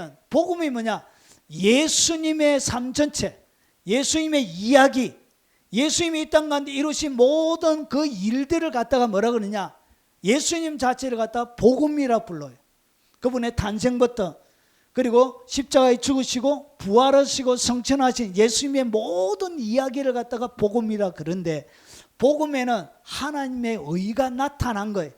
뭐냐? 예수님의 삶 전체, 예수님의 이야기, 예수님이 이 땅 가운데 이루신 모든 그 일들을 갖다가 뭐라 그러냐? 예수님 자체를 갖다가 복음이라 불러요. 그분의 탄생부터 그리고 십자가에 죽으시고 부활하시고 성천하신 예수님의 모든 이야기를 갖다가 복음이라 그런데 복음에는 하나님의 의가 나타난 거예요.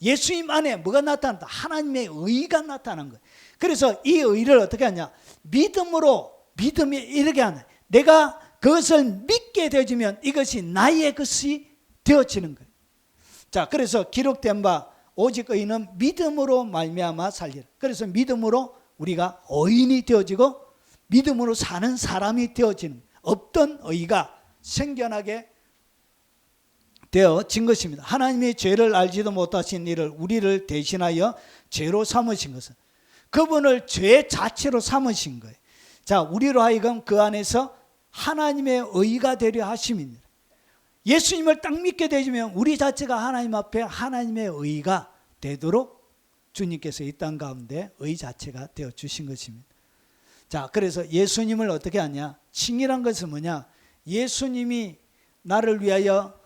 예수님 안에 뭐가 나타났다? 하나님의 의가 나타난 거예요. 그래서 이 의를 어떻게 하냐? 믿음이 이렇게 하냐? 내가 그것을 믿게 되어지면 이것이 나의 것이 되어지는 거예요. 자, 그래서 기록된 바 오직 의인은 믿음으로 말미암아 살리라. 그래서 믿음으로 우리가 의인이 되어지고 믿음으로 사는 사람이 되어지는, 없던 의가 생겨나게 되어진 것입니다. 하나님이 죄를 알지도 못하신 이를 우리를 대신하여 죄로 삼으신 것은 그분을 죄 자체로 삼으신 거예요. 자, 우리로 하여금 그 안에서 하나님의 의가 되려 하심입니다. 예수님을 딱 믿게 되면 우리 자체가 하나님 앞에 하나님의 의가 되도록 주님께서 이 땅 가운데 의 자체가 되어 주신 것입니다. 자, 그래서 예수님을 어떻게 하냐? 칭이란 것은 뭐냐? 예수님이 나를 위하여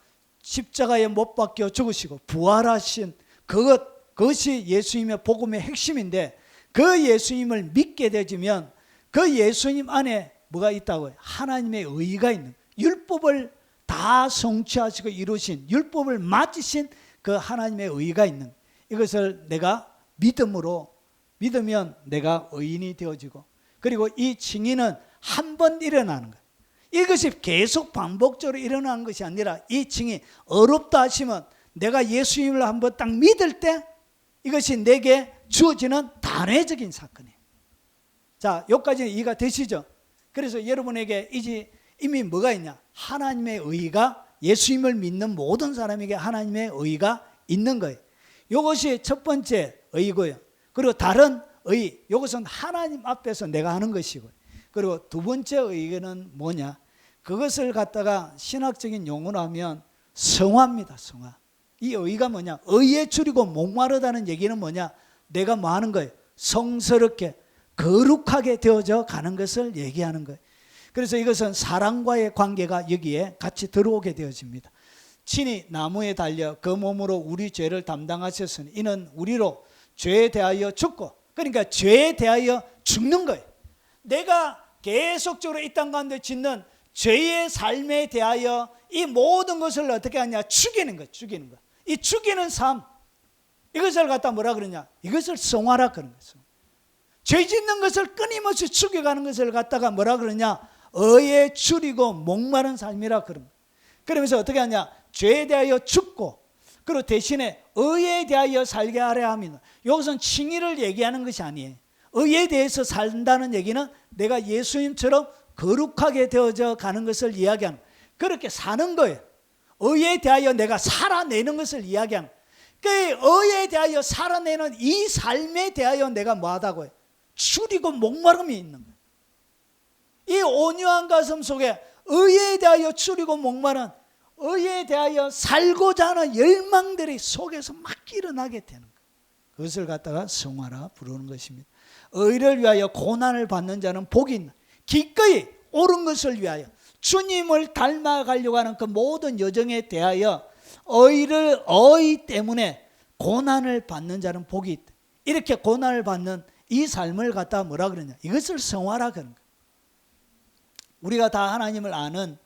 십자가에 못 박혀 죽으시고 부활하신 그것이 예수님의 복음의 핵심인데, 그 예수님을 믿게 되면 그 예수님 안에 뭐가 있다고요? 하나님의 의가 있는, 율법을 다 성취하시고 이루신, 율법을 마치신 그 하나님의 의가 있는, 이것을 내가 믿으면 내가 의인이 되어지고, 그리고 이 칭의는 한 번 일어나는 거예요. 이것이 계속 반복적으로 일어나는 것이 아니라, 이 칭이 어렵다 하시면 내가 예수님을 한번 딱 믿을 때 이것이 내게 주어지는 단회적인 사건이에요. 자, 여기까지는 이해가 되시죠? 그래서 여러분에게 이제 이미 뭐가 있냐? 하나님의 의가, 예수님을 믿는 모든 사람에게 하나님의 의가 있는 거예요. 이것이 첫 번째 의고요. 그리고 다른 의, 이것은 하나님 앞에서 내가 하는 것이고요. 그리고 두 번째 의는 뭐냐? 그것을 갖다가 신학적인 용어로 하면 성화입니다. 성화. 이 의가 뭐냐? 의에 줄이고 목마르다는 얘기는 뭐냐? 내가 뭐 하는 거예요? 성스럽게 거룩하게 되어져 가는 것을 얘기하는 거예요. 그래서 이것은 사랑과의 관계가 여기에 같이 들어오게 되어집니다. 친히 나무에 달려 그 몸으로 우리 죄를 담당하셨으니 이는 우리로 죄에 대하여 죽고, 그러니까 죄에 대하여 죽는 거예요. 내가 계속적으로 이 땅 가운데 짓는 죄의 삶에 대하여 이 모든 것을 어떻게 하냐? 죽이는 거예요. 죽이는 거. 이 죽이는 삶, 이것을 갖다 뭐라 그러냐? 이것을 성화라 그런 거죠. 죄 짓는 것을 끊임없이 죽여가는 것을 갖다가 뭐라 그러냐? 의에 줄이고 목마른 삶이라 그런 거예요. 그러면서 어떻게 하냐? 죄에 대하여 죽고, 그리고 대신에 의에 대하여 살게 하려 합니다. 여기서는 칭의를 얘기하는 것이 아니에요. 의에 대해서 산다는 얘기는 내가 예수님처럼 거룩하게 되어져 가는 것을 이야기하는, 그렇게 사는 거예요. 의에 대하여 내가 살아내는 것을 이야기하는, 그 의에 대하여 살아내는 이 삶에 대하여 내가 뭐하다고요? 줄이고 목마름이 있는 거예요. 이 온유한 가슴 속에 의에 대하여 줄이고 목마른, 의에 대하여 살고자 하는 열망들이 속에서 막 일어나게 되는 거예요. 그것을 갖다가 성화라 부르는 것입니다. 의를 위하여 고난을 받는 자는 복이 있나. 기꺼이 옳은 것을 위하여 주님을 닮아가려고 하는 그 모든 여정에 대하여 의 때문에 고난을 받는 자는 복이 있다. 이렇게 고난을 받는 이 삶을 갖다가 뭐라 그러냐? 이것을 성화라 그런 거예요. 우리가 다 하나님을 아는,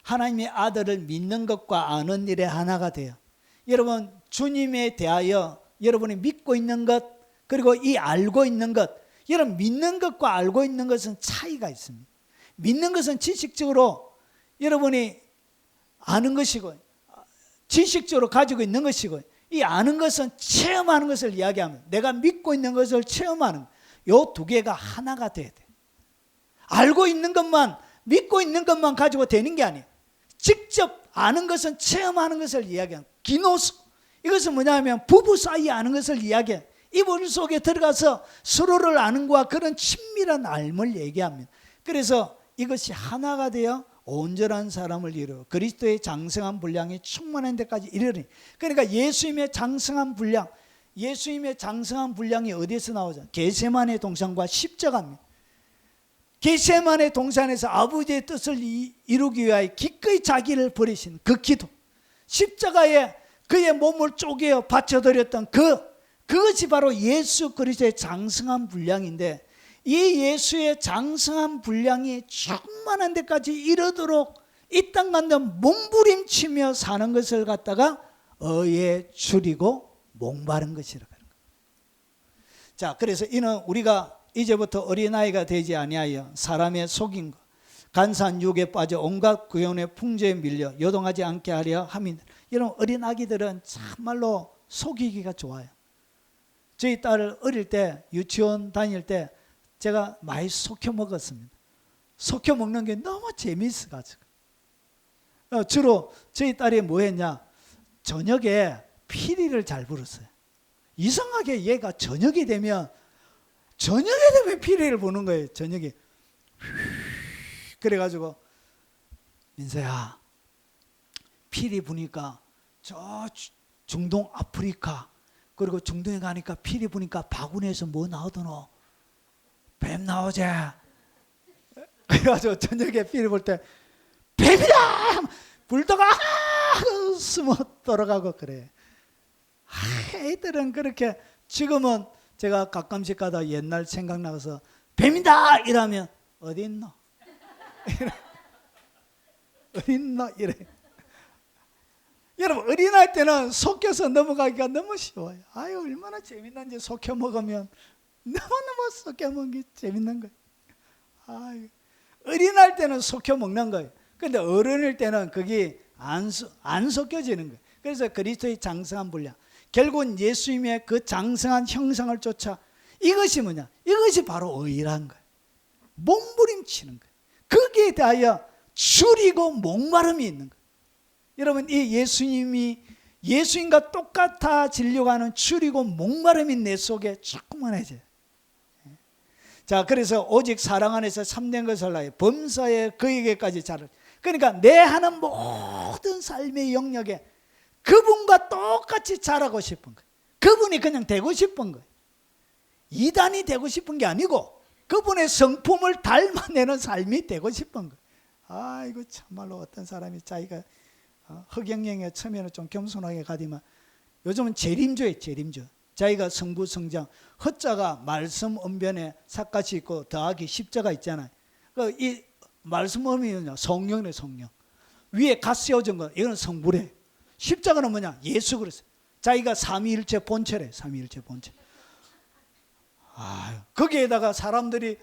하나님의 아들을 믿는 것과 아는 일에 하나가 돼요. 여러분, 주님에 대하여 여러분이 믿고 있는 것, 그리고 이 알고 있는 것, 여러분 믿는 것과 알고 있는 것은 차이가 있습니다. 믿는 것은 지식적으로 여러분이 아는 것이고, 지식적으로 가지고 있는 것이고, 이 아는 것은 체험하는 것을 이야기하면, 내가 믿고 있는 것을 체험하는, 요 두 개가 하나가 돼야 돼. 알고 있는 것만, 믿고 있는 것만 가지고 되는 게 아니에요. 직접 아는 것은 체험하는 것을 이야기하는, 기노스, 이것은 뭐냐면 부부 사이에 아는 것을 이야기해요. 이불 속에 들어가서 서로를 아는 것과 그런 친밀한 알을 얘기합니다. 그래서 이것이 하나가 되어 온전한 사람을 이루어 그리스도의 장성한 분량이 충만한 데까지 이르니, 그러니까 예수님의 장성한 분량, 예수님의 장성한 분량이 어디에서 나오죠? 겟세마네 동산과 십자가입니다. 겟세마네 동산에서 아버지의 뜻을 이루기 위하여 기꺼이 자기를 버리신 그 기도, 십자가에 그의 몸을 쪼개어 바쳐드렸던 그것이 바로 예수 그리스도의 장성한 분량인데, 이 예수의 장성한 분량이 충만한 데까지 이르도록 이 땅 가운데 몸부림치며 사는 것을 갖다가 의에 줄이고 목마른 것이라고 하는 거예요. 자, 그래서 이는 우리가 이제부터 어린아이가 되지 아니하여 사람의 속임과 간사한 유혹에 빠져 온갖 구원의 풍조에 밀려 요동하지 않게 하려 함이니라. 이런 어린 아기들은 참말로 속이기가 좋아요. 저희 딸을 어릴 때 유치원 다닐 때 제가 많이 속여 먹었습니다. 속여 먹는 게 너무 재미있어가지고 주로 저희 딸이 뭐 했냐, 저녁에 피리를 잘 불었어요. 이상하게 얘가 저녁이 되면 피리를 부는 거예요. 저녁에. 그래가지고 민서야, 피리 부니까 저 중동 아프리카, 그리고 중동에 가니까 피리 부니까 바구니에서 뭐 나오더노? 뱀 나오지? 그래가지고 저녁에 피리 불 때 뱀이다! 불다가 숨어 들어가고 그래. 애들은 그렇게, 지금은 제가 가끔씩 가다 옛날 생각나서 뱀이다! 이러면 어디 있노? 어디 있노? 이래. 여러분, 어린아이 때는 속여서 넘어가기가 너무 쉬워요. 아유, 얼마나 재밌는지 속여 먹으면 너무너무 속여 먹기 재밌는 거예요. 아유, 어린아이 때는 속여 먹는 거예요. 근데 어른일 때는 그게 안 속여지는 거예요. 그래서 그리스도의 장성한 분량, 결국은 예수님의 그 장성한 형상을 쫓아, 이것이 뭐냐? 이것이 바로 의란 거예요. 몸부림치는 거예요. 거기에 대하여 줄이고 목마름이 있는 거예요. 여러분, 이 예수님이 예수님과 똑같아지려고 하는 줄이고 목마름이 내 속에 조그만해져요. 자, 그래서 오직 사랑 안에서 참된 것을 하여 범사에 그에게까지 자를. 그러니까 내 하는 모든 삶의 영역에 그분과 똑같이 자라고 싶은 거예요. 그분이 그냥 되고 싶은 거예요. 이단이 되고 싶은 게 아니고 그분의 성품을 닮아내는 삶이 되고 싶은 거예요. 아이고, 참말로 어떤 사람이 자기가 흑영영에 처음에는 좀 겸손하게 가디만 요즘은 재림조예요. 재림조. 자기가 성부 성장, 허자가 말씀 언변에 삿갓이 있고 더하기 십자가 있잖아요. 이 말씀 언변이 성령이네. 성령 위에 갓 세워진 거, 이거는 성부래. 십자가는 뭐냐? 예수 그랬어요. 자기가 삼위일체 본체래. 삼위일체 본체. 거기에다가 사람들이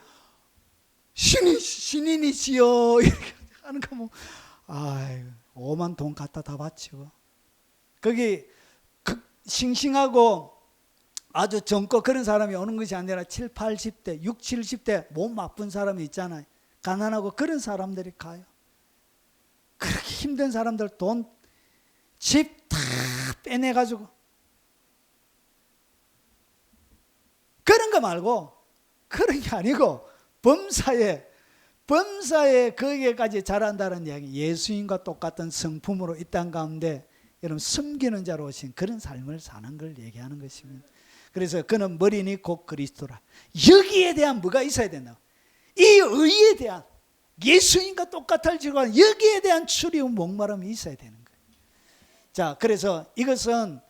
신인이시여 이렇게 하는 거 뭐, 오만 돈 갖다 다 바치고, 거기 싱싱하고 아주 젊고 그런 사람이 오는 것이 아니라 7, 80대, 6, 70대 몸 아픈 사람이 있잖아요. 가난하고 그런 사람들이 가요. 그렇게 힘든 사람들 돈, 집 다 빼내가지고. 그런 거 말고, 그런 게 아니고 범사에 거기에까지 자란다는 이야기. 예수님과 똑같은 성품으로 이 땅 가운데 여러분 섬기는 자로 오신 그런 삶을 사는 걸 얘기하는 것입니다. 그래서 그는 머리니 곧 그리스도라. 여기에 대한 뭐가 있어야 된다. 이 의에 대한, 예수님과 똑같을지고 여기에 대한 추리움 목마름이 있어야 되는 거예요. 자, 그래서 이것은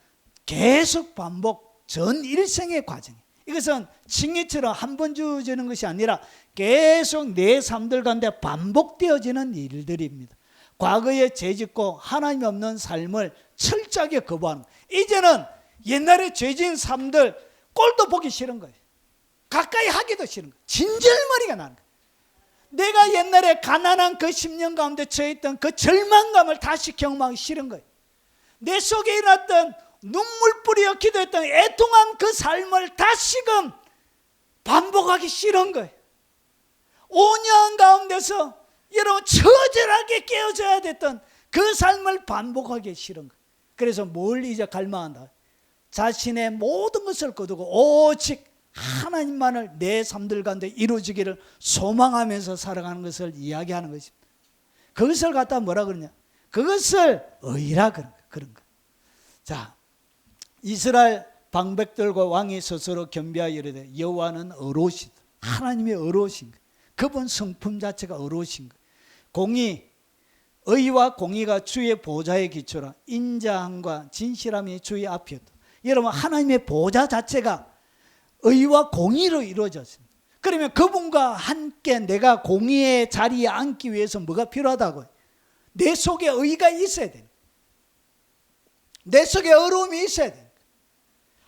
계속 반복, 전 일생의 과정이에요. 이것은 칭의처럼 한 번 주어지는 것이 아니라 계속 내 삶들 가운데 반복되어지는 일들입니다. 과거에 죄짓고 하나님 없는 삶을 철저하게 거부하는 거예요. 이제는 옛날에 죄진 삶들 꼴도 보기 싫은 거예요. 가까이 하기도 싫은 거예요. 진절머리가 나는 거예요. 내가 옛날에 가난한 그 10년 가운데 처했던 그 절망감을 다시 경험하기 싫은 거예요. 내 속에 일어났던 눈물 뿌리어 기도했던 애통한 그 삶을 다시금 반복하기 싫은 거예요. 5년 가운데서 여러분 처절하게 깨어져야 됐던 그 삶을 반복하기 싫은 거예요. 그래서 뭘 이제 갈망한다. 자신의 모든 것을 거두고 오직 하나님만을 내 삶들 가운데 이루어지기를 소망하면서 살아가는 것을 이야기하는 것입니다. 그것을 갖다 뭐라 그러냐? 그것을 의라 그런 거. 자, 이스라엘 방백들과 왕이 스스로 겸비하여 이르되 여호와는 의로우시다. 하나님의 의로우신 거. 그분 성품 자체가 의로우신 거. 의와 공의가 주의 보좌의 기초라. 인자함과 진실함이 주의 앞이었다. 여러분, 하나님의 보좌 자체가 의와 공의로 이루어졌습니다. 그러면 그분과 함께 내가 공의의 자리에 앉기 위해서 뭐가 필요하다고요? 내 속에 의가 있어야 돼요. 내 속에 의로움이 있어야 돼요.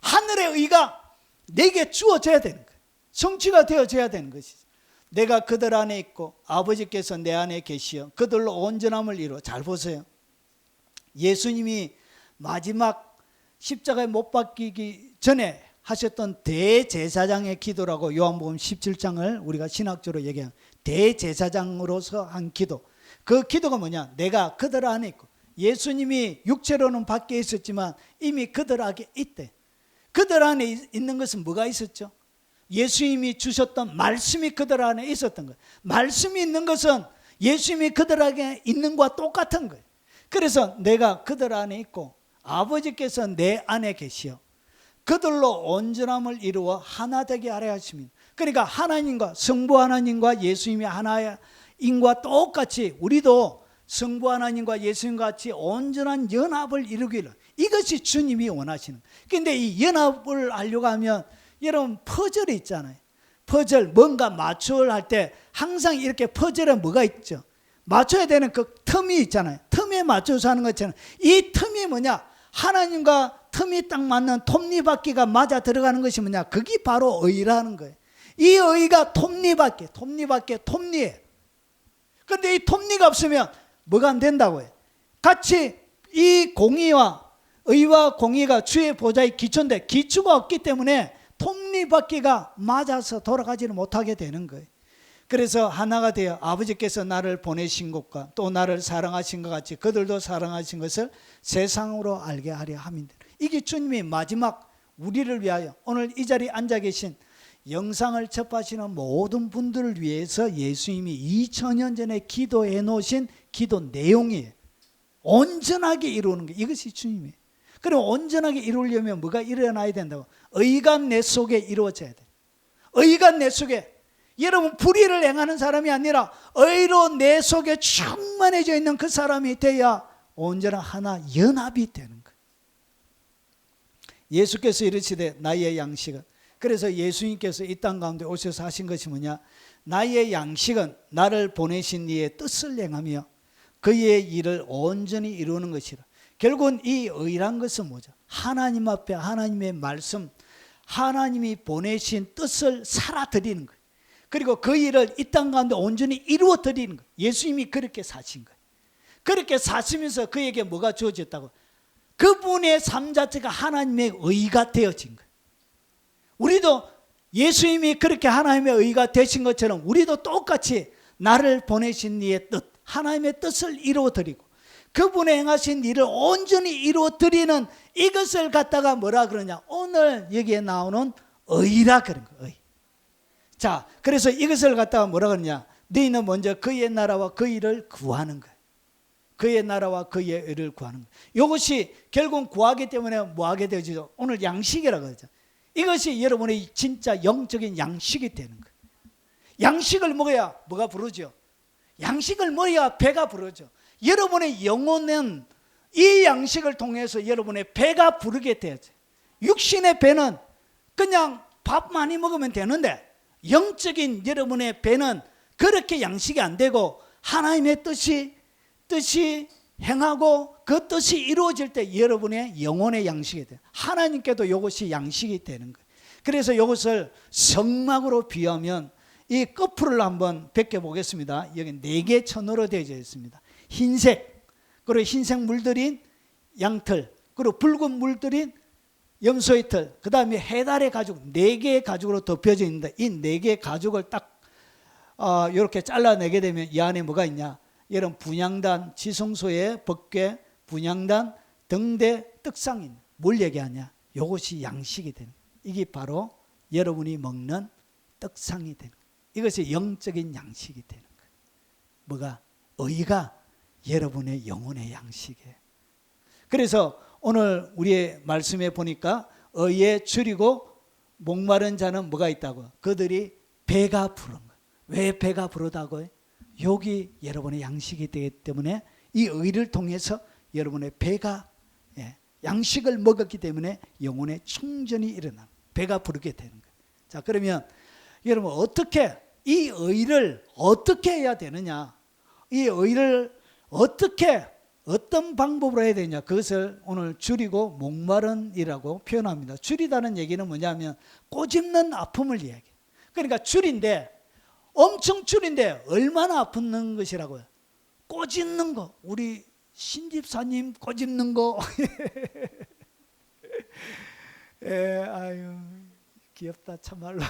하늘의 의가 내게 주어져야 되는 거예요. 성취가 되어져야 되는 것이죠. 내가 그들 안에 있고 아버지께서 내 안에 계시어 그들로 온전함을 이루어. 잘 보세요. 예수님이 마지막 십자가에 못 박히기 전에 하셨던 대제사장의 기도라고 요한복음 17장을 우리가 신학적으로 얘기하는 대제사장으로서 한 기도. 그 기도가 뭐냐? 내가 그들 안에 있고 예수님이 육체로는 밖에 있었지만 이미 그들 안에 있대. 그들 안에 있는 것은 뭐가 있었죠? 예수님이 주셨던 말씀이 그들 안에 있었던 거예요. 말씀이 있는 것은 예수님이 그들 안에 있는 것과 똑같은 거예요. 그래서 내가 그들 안에 있고 아버지께서 내 안에 계시어 그들로 온전함을 이루어 하나 되게 하려 하십니다. 그러니까 하나님과 성부 하나님과 예수님이 하나인과 똑같이 우리도 성부 하나님과 예수님과 같이 온전한 연합을 이루기를, 이것이 주님이 원하시는. 그런데 이 연합을 하려고 하면 여러분 퍼즐이 있잖아요. 퍼즐 뭔가 맞춰를 할 때 항상 이렇게 퍼즐에 뭐가 있죠? 맞춰야 되는 그 틈이 있잖아요. 틈에 맞춰서 하는 것처럼 이 틈이 뭐냐? 하나님과 틈이 딱 맞는 톱니바퀴가 맞아 들어가는 것이 뭐냐? 그게 바로 의라는 거예요. 이 의가 톱니바퀴, 톱니예요. 그런데 이 톱니가 없으면 뭐가 안 된다고요? 같이 이 공의와 의와 공의가 주의 보좌의 기초인데 기초가 없기 때문에 톱니바퀴가 맞아서 돌아가지는 못하게 되는 거예요. 그래서 하나가 되어 아버지께서 나를 보내신 것과 또 나를 사랑하신 것 같이 그들도 사랑하신 것을 세상으로 알게 하려 함인데, 이게 주님이 마지막 우리를 위하여 오늘 이 자리에 앉아 계신 영상을 접하시는 모든 분들을 위해서 예수님이 2000년 전에 기도해 놓으신 기도 내용이에요. 온전하게 이루는 게 이것이 주님이에요. 그럼 온전하게 이루려면 뭐가 일어나야 된다고? 의가 내 속에 이루어져야 돼. 의가 내 속에, 여러분 불의를 행하는 사람이 아니라 의로 내 속에 충만해져 있는 그 사람이 돼야 온전한 하나 연합이 되는 거예요. 예수께서 이르시되 나의 양식은, 그래서 예수님께서 이 땅 가운데 오셔서 하신 것이 뭐냐? 나의 양식은 나를 보내신 이의 뜻을 행하며 그의 일을 온전히 이루는 것이라. 결국은 이 의란 것은 뭐죠? 하나님 앞에 하나님의 말씀, 하나님이 보내신 뜻을 살아드리는 거예요. 그리고 그 일을 이 땅 가운데 온전히 이루어 드리는 거예요. 예수님이 그렇게 사신 거예요. 그렇게 사시면서 그에게 뭐가 주어졌다고? 그분의 삶 자체가 하나님의 의가 되어진 거예요. 우리도 예수님이 그렇게 하나님의 의가 되신 것처럼 우리도 똑같이 나를 보내신 이의 뜻, 하나님의 뜻을 이루어 드리고 그분의 행하신 일을 온전히 이루어 드리는 이것을 갖다가 뭐라 그러냐? 오늘 여기에 나오는 의라 그런 거예요. 의. 자, 그래서 이것을 갖다가 뭐라 그러냐? 너희는 먼저 그의 나라와 그 일을 구하는 거예요. 그의 나라와 그의 의를 구하는 거예요. 이것이 결국 구하기 때문에 뭐 하게 되죠? 오늘 양식이라고 그러죠. 이것이 여러분의 진짜 영적인 양식이 되는 거예요. 양식을 먹어야 뭐가 부르죠? 양식을 먹어야 배가 부르죠. 여러분의 영혼은 이 양식을 통해서 여러분의 배가 부르게 되죠. 육신의 배는 그냥 밥 많이 먹으면 되는데 영적인 여러분의 배는 그렇게 양식이 안 되고 하나님의 뜻이 행하고 그 뜻이 이루어질 때 여러분의 영혼의 양식이 돼요. 하나님께도 이것이 양식이 되는 거예요. 그래서 이것을 성막으로 비하면 이 거풀을 한번 벗겨보겠습니다. 여기 4개 천으로 되어 있습니다. 흰색, 그리고 흰색 물들인 양털, 그리고 붉은 물들인 염소의 털, 그 다음에 해달의 가죽, 4개의 가죽으로 덮여져 있는데 이 4개의 가죽을 딱 이렇게 잘라내게 되면 이 안에 뭐가 있냐? 여러분 분향단, 지성소의 법궤, 분향단, 등대, 떡상이 뭘 얘기하냐? 이것이 양식이 되는 거예요. 이게 바로 여러분이 먹는 떡상이 되는 거예요. 이것이 영적인 양식이 되는 거예요. 뭐가? 의가 여러분의 영혼의 양식이에요. 그래서 오늘 우리의 말씀에 보니까 의에 줄이고 목마른 자는 뭐가 있다고? 그들이 배가 부른 거예요. 왜 배가 부르다고요? 여기 여러분의 양식이 되기 때문에 이 의를 통해서 여러분의 배가 양식을 먹었기 때문에 영혼의 충전이 일어나는, 배가 부르게 되는 거예요. 자, 그러면 여러분 어떻게 이 의를 어떻게 해야 되느냐? 이 의를 어떻게 어떤 방법으로 해야 되냐? 그것을 오늘 줄이고 목마른이라고 표현합니다. 줄이다는 얘기는 뭐냐면 꼬집는 아픔을 이야기해요. 그러니까 줄인데 엄청 줄인데 얼마나 아픈 것이라고요? 꼬집는 거. 우리 신집사님 꼬집는 거. 아유 귀엽다 참말로.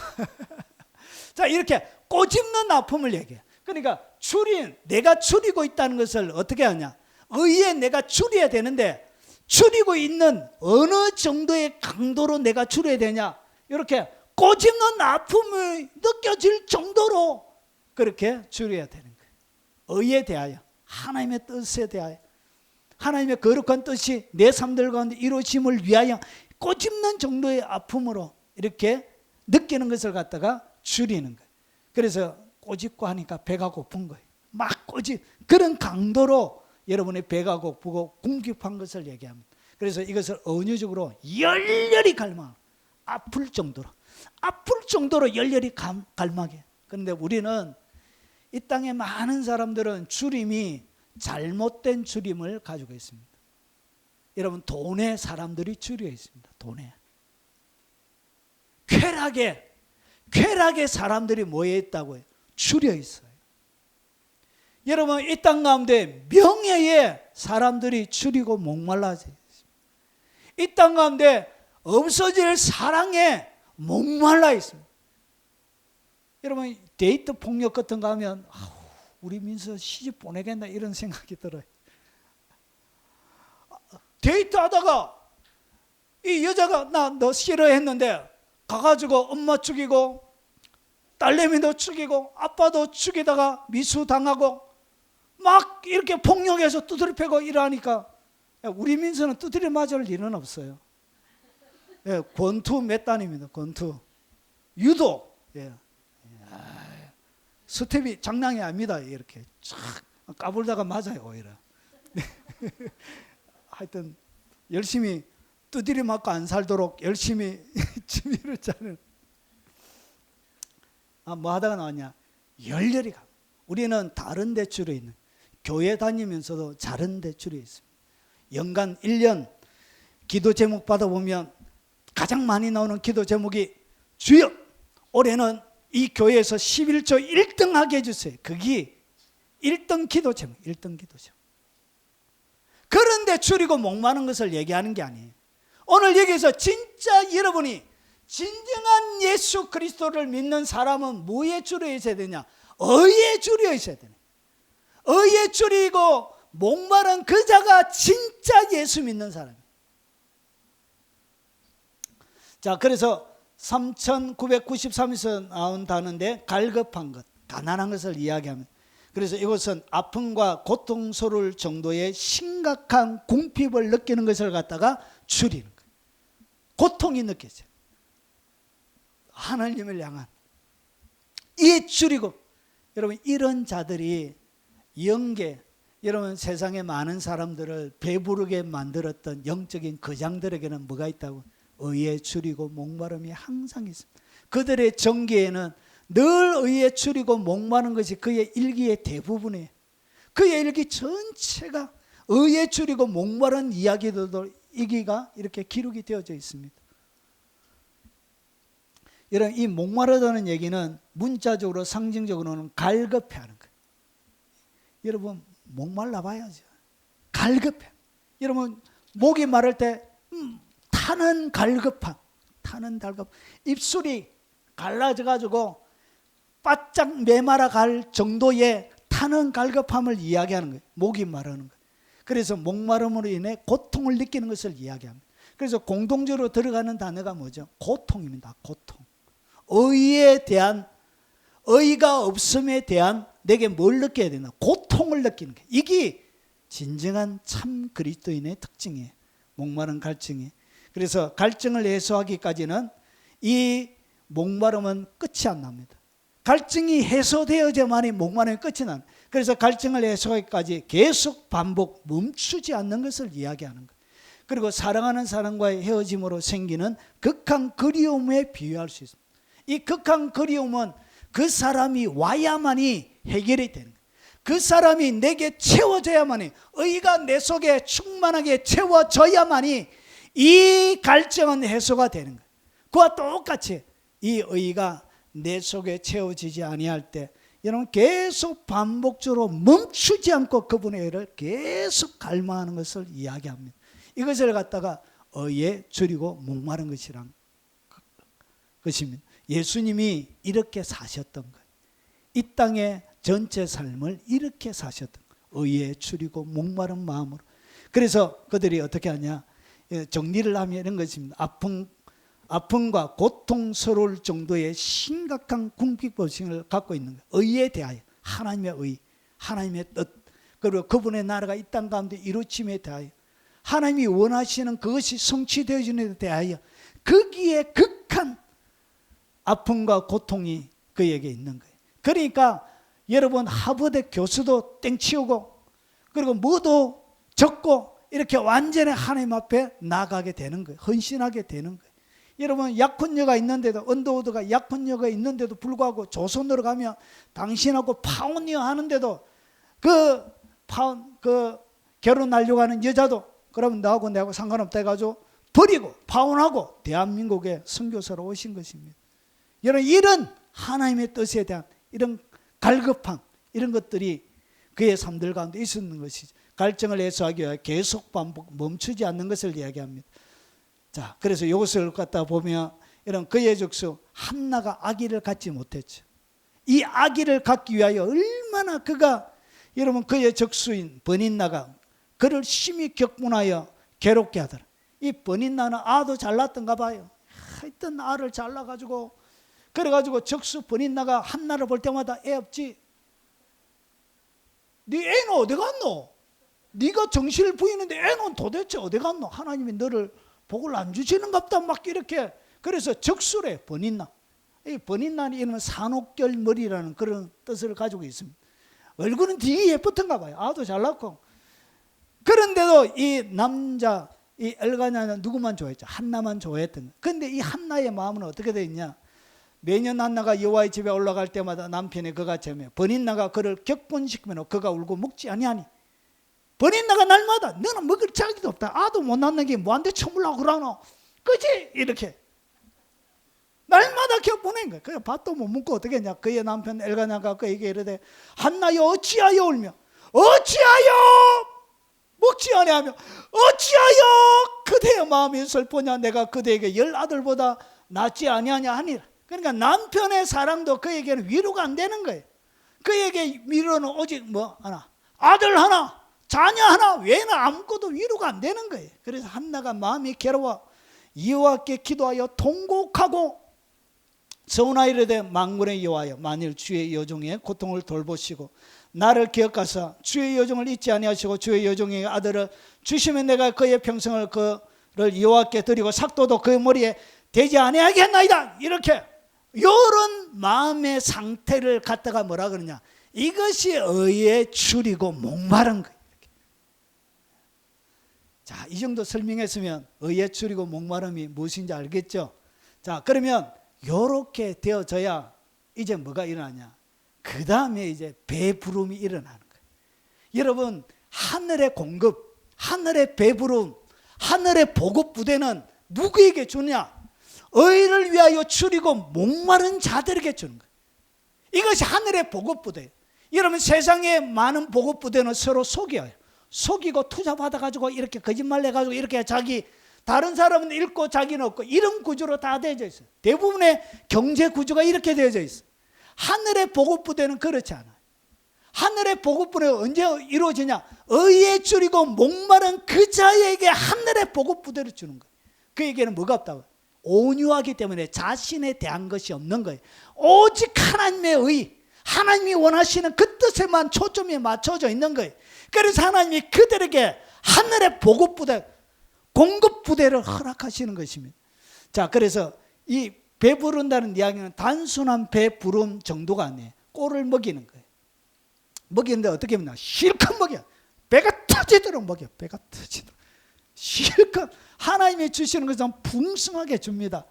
자, 이렇게 꼬집는 아픔을 얘기해요. 그러니까 내가 줄이고 있다는 것을 어떻게 하냐? 의에 내가 줄여야 되는데 줄이고 있는 어느 정도의 강도로 내가 줄여야 되냐, 이렇게 꼬집는 아픔이 느껴질 정도로 그렇게 줄여야 되는 거예요. 의에 대하여, 하나님의 뜻에 대하여, 하나님의 거룩한 뜻이 내 삶들 가운데 이루어짐을 위하여 꼬집는 정도의 아픔으로 이렇게 느끼는 것을 갖다가 줄이는 거예요. 그래서 꼬집고 하니까 배가 고픈 거예요. 막 꼬집, 그런 강도로 여러분의 배가 고프고 궁핍한 것을 얘기합니다. 그래서 이것을 언어적으로 열렬히 갈망, 아플 정도로 열렬히 갈망해. 그런데 우리는 이 땅의 많은 사람들은 줄임이 잘못된 줄임을 가지고 있습니다. 여러분, 돈에 사람들이 줄여 있습니다. 돈에. 쾌락에 사람들이 모여 있다고요. 줄여 있어요. 여러분, 이 땅 가운데 명예에 사람들이 줄이고 목말라져 있습니다. 이 땅 가운데 없어질 사랑에 목말라 있습니다. 여러분, 데이트 폭력 같은 거 하면 우리 민서 시집 보내겠나 이런 생각이 들어요. 데이트 하다가 이 여자가 나 너 싫어했는데 가가지고 엄마 죽이고 딸내미도 죽이고 아빠도 죽이다가 미수당하고 막 이렇게 폭력해서 두드려 패고 이러니까 우리 민서는 두드려 맞을 일은 없어요. 예, 권투 몇 단입니다. 권투. 유도. 예. 스텝이 장난이 아닙니다. 이렇게 쫙 까불다가 맞아요, 오히려. 하여튼 열심히 두드려 맞고 안 살도록 열심히 취미를 짜는. 뭐 하다가 나왔냐? 열렬히 가. 우리는 다른 대출에 있는, 교회 다니면서도 다른 대출이 있습니다. 연간 1년 기도 제목 받아보면 가장 많이 나오는 기도 제목이 주여 올해는 이 교회에서 11조 1등 하게 해주세요. 그게 1등 기도 제목, 1등 기도 제목. 그런데 줄이고 목마른 것을 얘기하는 게 아니에요. 오늘 여기서 진짜 여러분이 진정한 예수 그리스도를 믿는 사람은 뭐에 줄여 있어야 되냐? 의에 줄여 있어야 되냐? 의에 줄이고 목마른 그 자가 진짜 예수 믿는 사람이에요. 자, 그래서 3993에서 나온다는데 갈급한 것, 가난한 것을 이야기합니다. 그래서 이것은 아픔과 고통스러울 정도의 심각한 궁핍을 느끼는 것을 갖다가 줄이는 거예요. 고통이 느껴져요. 하나님을 향한 이 줄이고, 여러분 이런 자들이 영계, 여러분 세상에 많은 사람들을 배부르게 만들었던 영적인 거장들에게는 뭐가 있다고? 의에 줄이고 목마름이 항상 있습니다. 그들의 전기에는 늘 의에 줄이고 목마른 것이 그의 일기의 대부분이에요. 그의 일기 전체가 의에 줄이고 목마른 이야기가 이렇게 기록이 되어져 있습니다. 여러분, 이 목마르다는 얘기는 문자적으로 상징적으로는 갈급해하는 거예요. 여러분, 목말라 봐야죠. 갈급해. 여러분, 목이 마를 때 타는 갈급함, 입술이 갈라져가지고 바짝 메말아 갈 정도의 타는 갈급함을 이야기하는 거예요. 목이 마르는 거예요. 그래서 목마름으로 인해 고통을 느끼는 것을 이야기합니다. 그래서 공동적으로 들어가는 단어가 뭐죠? 고통입니다. 고통. 의에 대한, 의가 없음에 대한 내게 뭘 느껴야 되나? 고통을 느끼는 거예요. 이게 진정한 참 그리스도인의 특징이에요. 목마른 갈증이. 그래서 갈증을 해소하기까지는 이 목마름은 끝이 안 납니다. 갈증이 해소되어야만이 목마름이 끝이 납니다. 그래서 갈증을 해소하기까지 계속 반복, 멈추지 않는 것을 이야기하는 거예요. 그리고 사랑하는 사람과의 헤어짐으로 생기는 극한 그리움에 비유할 수 있습니다. 이 극한 그리움은 그 사람이 와야만이 해결이 되는 거예요. 그 사람이 내게 채워져야만이, 의가 내 속에 충만하게 채워져야만이 이 갈증은 해소가 되는 거예요. 그와 똑같이 이 의가 내 속에 채워지지 아니할 때 여러분 계속 반복적으로 멈추지 않고 그분의 의를 계속 갈망하는 것을 이야기합니다. 이것을 갖다가 의에 줄이고 목마른 것이란 것입니다. 예수님이 이렇게 사셨던 거예요. 이 땅의 전체 삶을 이렇게 사셨던 거예요. 의에 줄이고 목마른 마음으로. 그래서 그들이 어떻게 하냐, 정리를 하면 이런 것입니다. 아픔과 고통스러울 정도의 심각한 궁핍증을 갖고 있는 거예요. 의에 대하여, 하나님의 의, 하나님의 뜻, 그리고 그분의 나라가 이 땅 가운데 이루어짐에 대하여, 하나님이 원하시는 그것이 성취되어지는 데 대하여 거기에 극한 아픔과 고통이 그에게 있는 거예요. 그러니까 여러분, 하버드 교수도 땡치우고, 그리고 뭐도 적고, 이렇게 완전히 하나님 앞에 나가게 되는 거예요. 헌신하게 되는 거예요. 여러분, 약혼녀가 있는데도, 언더우드가 약혼녀가 있는데도 불구하고 조선으로 가면 당신하고 파혼이어 하는데도 그 결혼하려고 하는 여자도 그러면 너하고 내하고 상관없다 해가지고 버리고 파혼하고 대한민국에 선교사로 오신 것입니다. 여러분, 이런 하나님의 뜻에 대한 이런 갈급함, 이런 것들이 그의 삶들 가운데 있었는 것이죠. 갈증을 해소하기 위해 계속 반복, 멈추지 않는 것을 이야기합니다. 자, 그래서 이것을 갖다 보면 이런 그의 적수 한나가 아기를 갖지 못했죠. 이 아기를 갖기 위하여 얼마나 그가, 여러분, 그의 적수인 버닌나가 그를 심히 격분하여 괴롭게 하더라. 이 버닌나는 아도 잘났던가 봐요. 하여튼 아를 잘나가지고, 그래가지고 적수 버닌나가 한나를 볼 때마다 애 없지? 네 애는 어디 갔노? 네가 정신을 부이는데 애는 도대체 어디 갔노? 하나님이 너를 복을 안 주시는갑다, 막 이렇게. 그래서 적수래, 버닌나. 이 버닌나는 이름은 산옥결머리라는 그런 뜻을 가지고 있습니다. 얼굴은 되게 예쁘던가 봐요. 아도 잘났고. 그런데도 이 남자, 이 엘가냐는 누구만 좋아했죠? 한나만 좋아했던 거예요. 그런데 이 한나의 마음은 어떻게 되어 있냐? 매년 한나가 여호와의 집에 올라갈 때마다 남편이 그가 재매, 버닌나가 그를 격분시키면 그가 울고 먹지 아니하니, 버닌나가 날마다 너는 먹을 자기도 없다, 아도 못 낳는 게 뭐한테 처물라고 그러노, 그지? 이렇게 날마다 격분한 거야. 그래 밥도 못 먹고 어떻게 했냐? 그의 남편 엘가냐가 그에게 이르되, 한나여 어찌하여 울며 어찌하여 먹지 아니하며 어찌하여 그대의 마음이 슬프냐? 내가 그대에게 10 아들보다 낫지 아니하냐 하니라. 그러니까 남편의 사랑도 그에게는 위로가 안 되는 거예요. 그에게 위로는 오직 뭐 하나, 아들 하나, 자녀 하나 외에는 아무것도 위로가 안 되는 거예요. 그래서 한나가 마음이 괴로워 여호와께 기도하여 통곡하고 서운하이르되, 만군의 여호와여, 만일 주의 여종의 고통을 돌보시고 나를 기억하사 주의 여종을 잊지 아니하시고 주의 여종의 아들을 주시면 내가 그의 평생을 그를 여호와께 드리고 삭도도 그의 머리에 되지 아니하겠나이다. 이렇게 이런 마음의 상태를 갖다가 뭐라 그러냐, 이것이 의에 줄이고 목마른 거예요. 자, 이 정도 설명했으면 의에 줄이고 목마름이 무엇인지 알겠죠? 자, 그러면 이렇게 되어져야 이제 뭐가 일어나냐, 그 다음에 이제 배부름이 일어나는 거예요. 여러분, 하늘의 공급, 하늘의 배부름, 하늘의 보급 부대는 누구에게 주냐? 의를 위하여 줄이고 목마른 자들에게 주는 거예요. 이것이 하늘의 보급 부대예요. 여러분, 세상에 많은 보급 부대는 서로 속여요. 속이고 투자 받아가지고 이렇게 거짓말 해가지고 이렇게 자기, 다른 사람은 잃고 자기는 없고, 이런 구조로 다 되어져 있어요. 대부분의 경제 구조가 이렇게 되어져 있어요. 하늘의 보급 부대는 그렇지 않아요. 하늘의 보급 부대가 언제 이루어지냐? 의에 줄이고 목마른 그 자에게 하늘의 보급 부대를 주는 거예요. 그에게는 뭐가 없다고? 온유하기 때문에 자신에 대한 것이 없는 거예요. 오직 하나님의 의, 하나님이 원하시는 그 뜻에만 초점이 맞춰져 있는 거예요. 그래서 하나님이 그들에게 하늘의 보급 부대, 공급 부대를 허락하시는 것입니다. 자, 그래서 이 배부른다는 이야기는 단순한 배부름 정도가 아니에요. 꼴을 먹이는 거예요. 먹이는데 어떻게 먹냐? 실컷 먹여. 배가 터지도록 먹여. 배가 터지도록. 실컷 하나님이 주시는 것은 풍성하게 줍니다.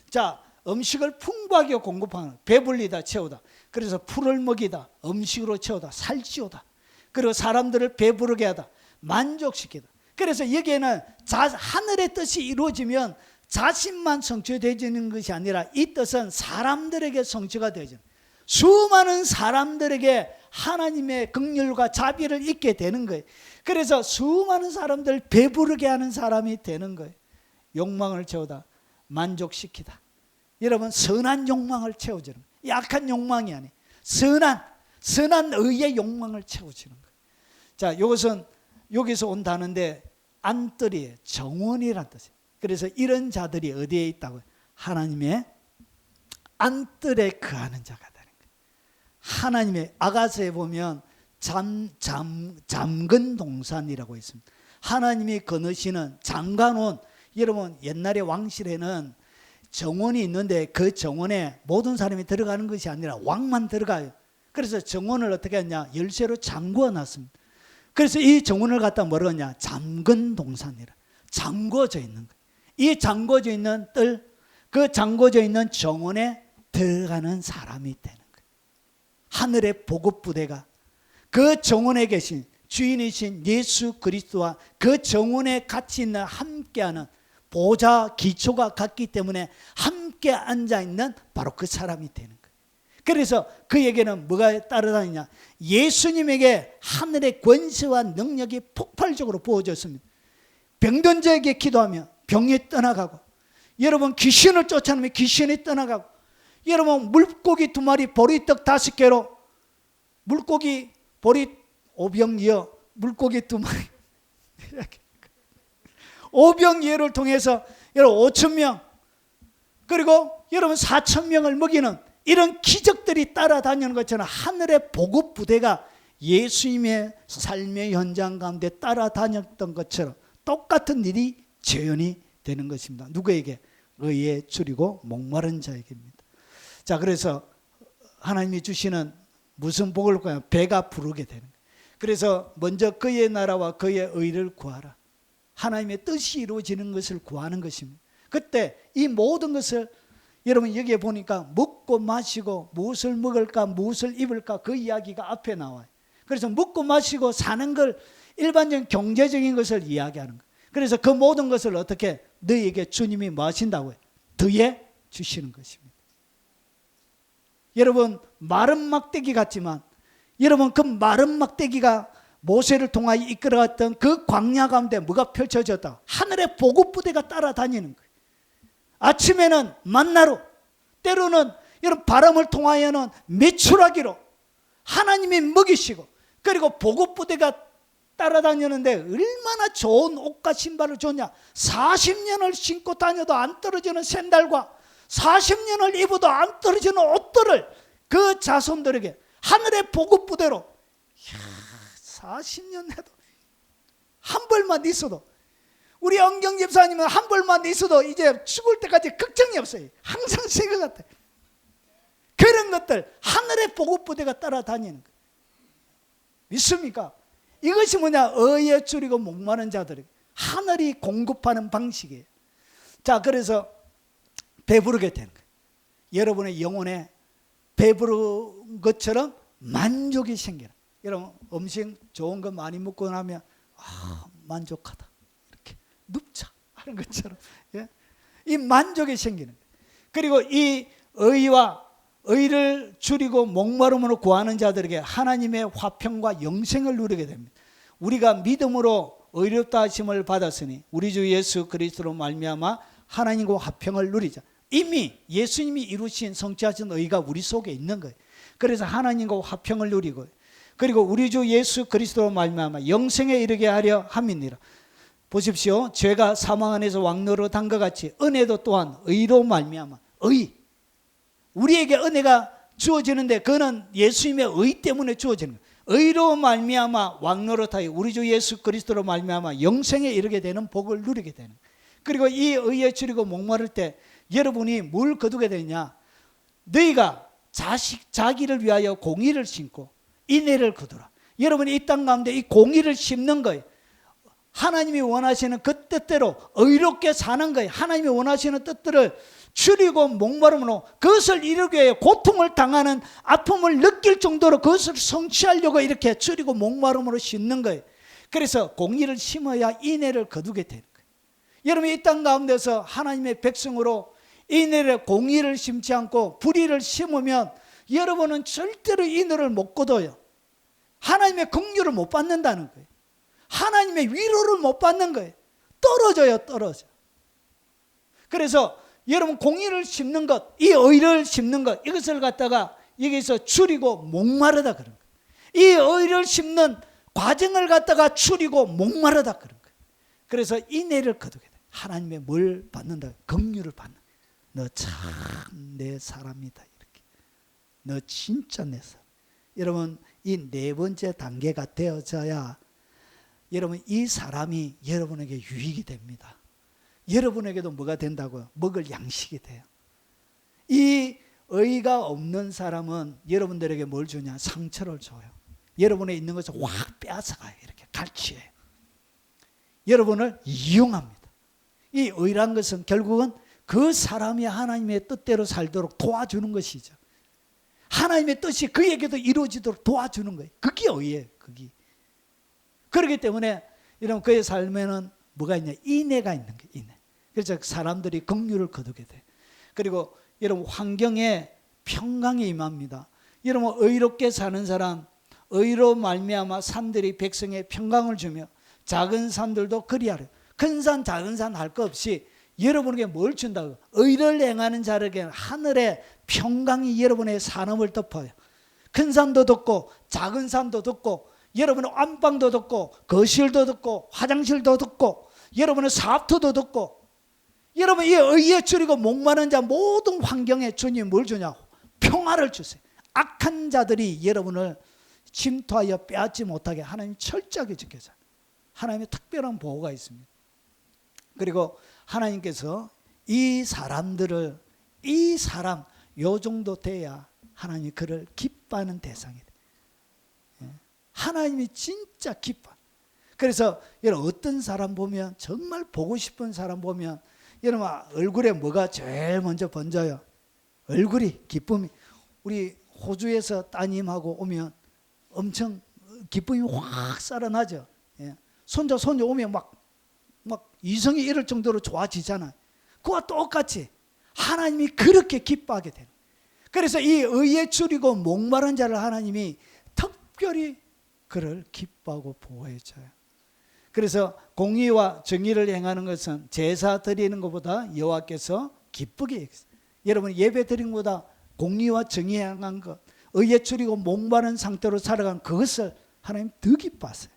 자, 음식을 풍부하게 공급하는, 배불리다 채우다. 그래서 풀을 먹이다, 음식으로 채우다, 살찌우다. 그리고 사람들을 배부르게 하다, 만족시키다. 그래서 여기에는 하늘의 뜻이 이루어지면 자신만 성취되어지는 것이 아니라 이 뜻은 사람들에게 성취가 되어지는, 수많은 사람들에게 하나님의 긍휼과 자비를 잊게 되는 거예요. 그래서 수많은 사람들 배부르게 하는 사람이 되는 거예요. 욕망을 채우다, 만족시키다. 여러분, 선한 욕망을 채워주는 거예요. 약한 욕망이 아니에요. 선한 의의 욕망을 채워주는 거예요. 자, 이것은 여기서 온 단어인데 안뜰이에요. 정원이란 뜻이에요. 그래서 이런 자들이 어디에 있다고요? 하나님의 안뜰에 거하는 자가 되는 거예요. 하나님의 아가서에 보면 잠근 동산이라고 있습니다. 하나님이 거느시는 잠가놓은, 여러분 옛날에 왕실에는 정원이 있는데 그 정원에 모든 사람이 들어가는 것이 아니라 왕만 들어가요. 그래서 정원을 어떻게 했냐? 열쇠로 잠궈 놨습니다. 그래서 이 정원을 갖다 뭐라고 하냐? 잠근 동산이라. 잠궈져 있는 거예요. 이 잠궈져 있는 뜰, 그 잠궈져 있는 정원에 들어가는 사람이 되는 거예요. 하늘의 보급부대가 그 정원에 계신 주인이신 예수 그리스도와 그 정원에 같이 있는, 함께하는 보좌 기초가 같기 때문에 함께 앉아있는 바로 그 사람이 되는 거예요. 그래서 그에게는 뭐가 따라다니냐? 예수님에게 하늘의 권세와 능력이 폭발적으로 부어졌습니다. 병든 자에게 기도하면 병이 떠나가고, 여러분 귀신을 쫓아내면 귀신이 떠나가고, 여러분 물고기 2마리 보리떡 5개로 물고기 보리 오병이어 물고기 2마리 오병이어를 통해서 여러분 5,000명, 그리고 여러분 4,000명을 먹이는 이런 기적들이 따라다니는 것처럼 하늘의 보급부대가 예수님의 삶의 현장 가운데 따라다녔던 것처럼 똑같은 일이 재현이 되는 것입니다. 누구에게? 의에 줄이고 목마른 자에게입니다. 자, 그래서 하나님이 주시는 무슨 복을 구하냐? 배가 부르게 되는 거예요. 그래서 먼저 그의 나라와 그의 의를 구하라. 하나님의 뜻이 이루어지는 것을 구하는 것입니다. 그때 이 모든 것을, 여러분 여기에 보니까 먹고 마시고 무엇을 먹을까 무엇을 입을까 그 이야기가 앞에 나와요. 그래서 먹고 마시고 사는 걸, 일반적인 경제적인 것을 이야기하는 거예요. 그래서 그 모든 것을 어떻게 너희에게 주님이 뭐 하신다고요? 더해 주시는 것입니다. 여러분 마른 막대기 같지만, 여러분 그 마른 막대기가 모세를 통하여 이끌어갔던 그 광야 가운데 뭐가 펼쳐졌다? 하늘의 보급부대가 따라다니는 거예요. 아침에는 만나로, 때로는 여러분 바람을 통하여는 메추라기로 하나님이 먹이시고, 그리고 보급부대가 따라다니는데 얼마나 좋은 옷과 신발을 줬냐? 40년을 신고 다녀도 안 떨어지는 샌들과 40년을 입어도 안 떨어지는 옷들을 그 자손들에게 하늘의 보급부대로, 40년 해도 한 벌만 있어도, 우리 엄경 집사님은 한 벌만 있어도 이제 죽을 때까지 걱정이 없어요. 항상 새 것 같아요. 그런 것들 하늘의 보급부대가 따라다니는 거예요. 믿습니까? 이것이 뭐냐? 의에 줄이고 목마른 자들에게 하늘이 공급하는 방식이에요. 자, 그래서 배부르게 되는 거예요. 여러분의 영혼에 배부른 것처럼 만족이 생기는. 여러분 음식 좋은 거 많이 먹고 나면 만족하다, 이렇게 눕자 하는 것처럼, 예? 이 만족이 생기는 거예요. 그리고 이 의를 줄이고 목마름으로 구하는 자들에게 하나님의 화평과 영생을 누리게 됩니다. 우리가 믿음으로 의롭다 하심을 받았으니 우리 주 예수 그리스도로 말미암아 하나님과 화평을 누리자. 이미 예수님이 이루신 성취하신 의가 우리 속에 있는 거예요. 그래서 하나님과 화평을 누리고, 그리고 우리 주 예수 그리스도로 말미암아 영생에 이르게 하려 함이니라. 보십시오. 죄가 사망 안에서 왕노로 단 것 같이 은혜도 또한 의로 말미암아, 의, 우리에게 은혜가 주어지는데 그거는 예수님의 의 때문에 주어지는 거예요. 의로 말미암아 왕노릇하여 우리 주 예수 그리스도로 말미암아 영생에 이르게 되는 복을 누리게 되는 거예요. 그리고 이 의에 줄이고 목마를 때 여러분이 뭘 거두게 되냐? 너희가 자기를 위하여 공의를 심고 인애를 거두라. 여러분이 이 땅 가운데 이 공의를 심는 거예요. 하나님이 원하시는 그 뜻대로 의롭게 사는 거예요. 하나님이 원하시는 뜻들을 줄이고 목마름으로 그것을 이루기 위해 고통을 당하는, 아픔을 느낄 정도로 그것을 성취하려고 이렇게 줄이고 목마름으로 심는 거예요. 그래서 공의를 심어야 인애를 거두게 되는 거예요. 여러분 이 땅 가운데서 하나님의 백성으로 인애를, 공의를 심지 않고 불의를 심으면 여러분은 절대로 인애를 못 거둬요. 하나님의 긍휼을 못 받는다는 거예요. 하나님의 위로를 못 받는 거예요. 떨어져요, 떨어져. 그래서 여러분 공의를 심는 것, 이 의를 심는 것, 이것을 갖다가 여기서 줄이고 목마르다 그런 거예요. 이 의를 심는 과정을 갖다가 줄이고 목마르다 그런 거예요. 그래서 인애를 거두게 돼. 하나님의 뭘 받는다? 긍휼을 받는. 너 참 내 사람이다 이렇게. 너 진짜 내 사람. 여러분 이 네 번째 단계가 되어져야 여러분 이 사람이 여러분에게 유익이 됩니다. 여러분에게도 뭐가 된다고요? 먹을 양식이 돼요. 이 의가 없는 사람은 여러분들에게 뭘 주냐? 상처를 줘요. 여러분에 있는 것을 확 빼앗아가요. 이렇게 갈취해요. 여러분을 이용합니다. 이 의란 것은 결국은 그 사람이 하나님의 뜻대로 살도록 도와주는 것이죠. 하나님의 뜻이 그에게도 이루어지도록 도와주는 거예요. 그게 의예요. 그게. 그렇기 때문에 여러분 그의 삶에는 뭐가 있냐? 인애가 있는 거예요. 인애. 그래서 사람들이 긍휼을 거두게 돼요. 그리고 여러분 환경에 평강이 임합니다. 여러분 의롭게 사는 사람, 의로 말미암아 산들이 백성에 평강을 주며 작은 산들도 그리하려. 큰 산 작은 산 할 것 없이 여러분에게 뭘 준다고? 의를 행하는 자에게 하늘의 평강이 여러분의 산업을 덮어요. 큰 산도 덮고 작은 산도 덮고 여러분의 안방도 덮고 거실도 덮고 화장실도 덮고 여러분의 사업터도 덮고 여러분 이 의에 줄이고 목마른 자 모든 환경에 주님 뭘 주냐고? 평화를 주세요. 악한 자들이 여러분을 침투하여 빼앗지 못하게 하나님 철저하게 지켜줘요. 하나님의 특별한 보호가 있습니다. 그리고 하나님께서 이 사람들을 이 사람 요 정도 돼야 하나님이 그를 기뻐하는 대상이 돼요. 하나님이 진짜 기뻐. 그래서 여러분 어떤 사람 보면 정말 보고 싶은 사람 보면 여러분 얼굴에 뭐가 제일 먼저 번져요? 얼굴이 기쁨이. 우리 호주에서 따님하고 오면 엄청 기쁨이 확 살아나죠. 손자 손녀 오면 막 이성이 이럴 정도로 좋아지잖아요. 그와 똑같이 하나님이 그렇게 기뻐하게 되는. 그래서 이 의에 줄이고 목마른 자를 하나님이 특별히 그를 기뻐하고 보호해줘요. 그래서 공의와 정의를 행하는 것은 제사 드리는 것보다 여호와께서 기쁘게 여기세요. 여러분 예배 드리는 것보다 공의와 정의 행한 것, 의에 줄이고 목마른 상태로 살아간 그것을 하나님 더 기뻐하세요.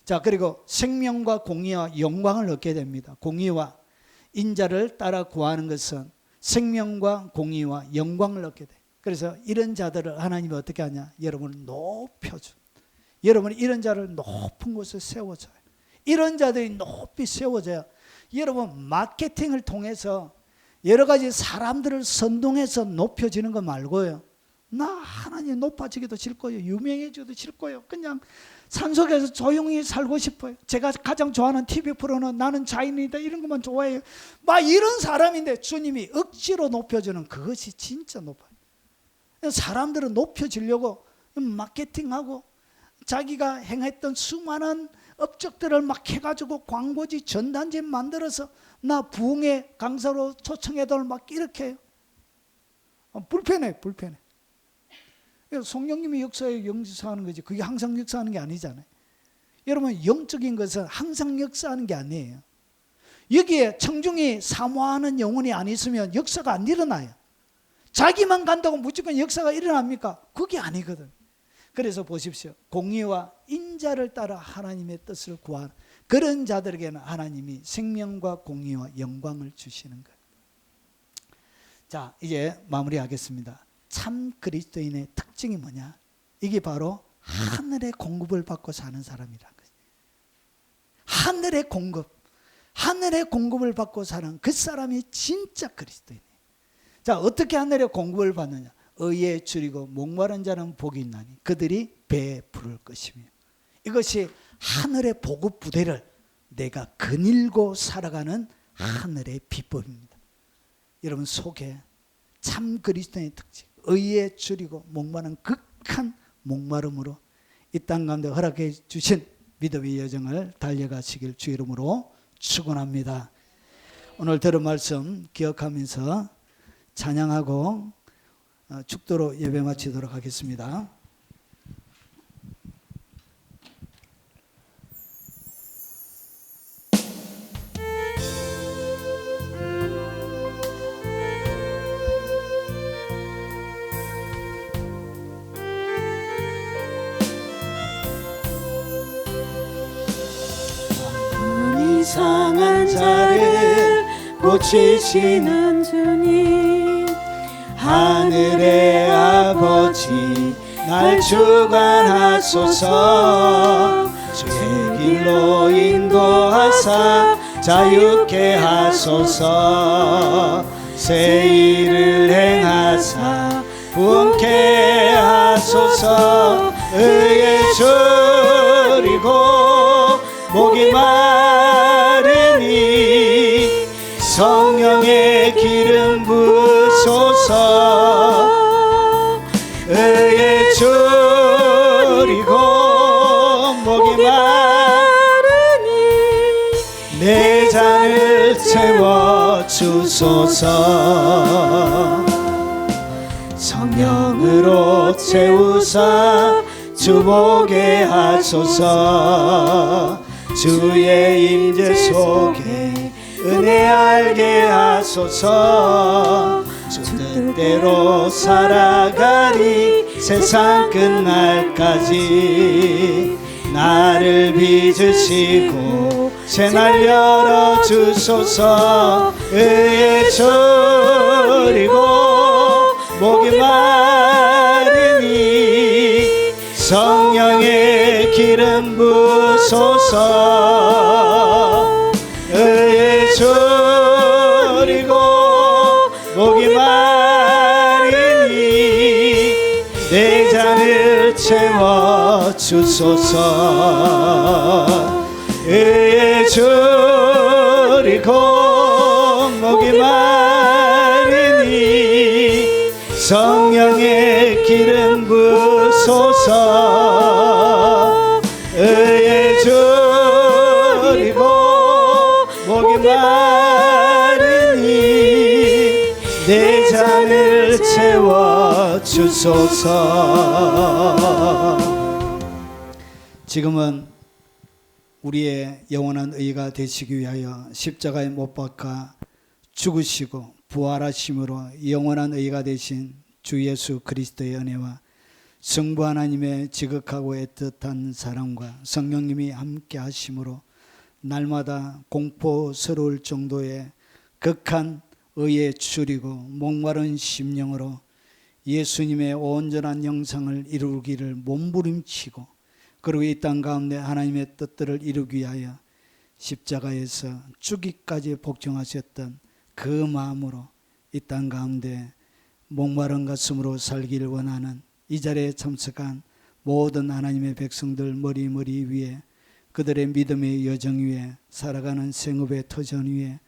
자, 그리고 생명과 공의와 영광을 얻게 됩니다. 공의와 인자를 따라 구하는 것은 생명과 공의와 영광을 얻게 돼. 그래서 이런 자들을 하나님이 어떻게 하냐? 여러분을 높여줘. 여러분이 이런 자를 높은 곳에 세워줘요. 이런 자들이 높이 세워져야 여러분 마케팅을 통해서 여러 가지 사람들을 선동해서 높여지는 거 말고요. 나 하나님 높아지기도 싫고요. 유명해지기도 싫고요. 그냥 산속에서 조용히 살고 싶어요. 제가 가장 좋아하는 TV 프로는 나는 자연이다 이런 것만 좋아해요. 막 이런 사람인데 주님이 억지로 높여주는 그것이 진짜 높아요. 사람들은 높여지려고 마케팅하고 자기가 행했던 수많은 업적들을 막 해가지고 광고지 전단지 만들어서 나 부흥의 강사로 초청해달 막 이렇게 해요. 불편해. 성령님이 역사에 역사하는 거지. 그게 항상 역사하는 게 아니잖아요. 여러분 영적인 것은 항상 역사하는 게 아니에요. 여기에 청중이 사모하는 영혼이 안 있으면 역사가 안 일어나요. 자기만 간다고 무조건 역사가 일어납니까? 그게 아니거든. 그래서 보십시오. 공의와 인자를 따라 하나님의 뜻을 구하는 그런 자들에게는 하나님이 생명과 공의와 영광을 주시는 거예요. 자, 이제 마무리하겠습니다. 참 그리스도인의 특징이 뭐냐? 이게 바로 하늘의 공급을 받고 사는 사람이라는 거예요. 하늘의 공급을 받고 사는 그 사람이 진짜 그리스도인이에요. 자, 어떻게 하늘의 공급을 받느냐? 의에 줄이고 목마른 자는 복이 있나니 그들이 배에 부를 것이며. 이것이 하늘의 보급 부대를 내가 거닐고 살아가는 하늘의 비법입니다. 여러분 속에 참 그리스도인의 특징, 의에 줄이고 목마른 극한 목마름으로 이 땅 가운데 허락해 주신 믿음의 여정을 달려가시길 주 이름으로 축원합니다. 오늘 들은 말씀 기억하면서 찬양하고 축도로 예배 마치도록 하겠습니다. 상한 자를 고치시는 주님, 하늘의 아버지 날 주관하소서. 주의 길로 인도하사 자유케 하소서. 새 일을 행하사 부흥케 하소서. 의에 줄이고 목이 마르니 성령의 기름 부으소서. 의에 줄이고 목이 마르니 내 잔을 채워 주소서. 성령으로 채우사 주보게 하소서. 주의 임재 속에 은혜 알게 하소서. 주 뜻대로 살아가리 세상 끝날까지. 나를 빚으시고 새날 열어주소서. 의에 줄이고 목이 마르니 성령의 기름 부으소서. 의에 줄이고 목이 마르니 내 잔을 채워 주소서. 의에 줄이고 목이 마르니 성령의 기름 부으소서. 의에 줄이고 목이 마르니 내 잔을 채워 주소서. 지금은 우리의 영원한 의가 되시기 위하여 십자가에 못 박아 죽으시고 부활하심으로 영원한 의가 되신 주 예수 그리스도의 은혜와 성부 하나님의 지극하고 애틋한 사랑과 성령님이 함께 하심으로 날마다 공포스러울 정도의 극한 의에 줄이고 목마른 심령으로 예수님의 온전한 영상을 이루기를 몸부림치고 그리고 이 땅 가운데 하나님의 뜻들을 이루기 위하여 십자가에서 죽기까지 복종하셨던 그 마음으로 이 땅 가운데 목마른 가슴으로 살기를 원하는 이 자리에 참석한 모든 하나님의 백성들 머리 위에 그들의 믿음의 여정 위에 살아가는 생업의 터전 위에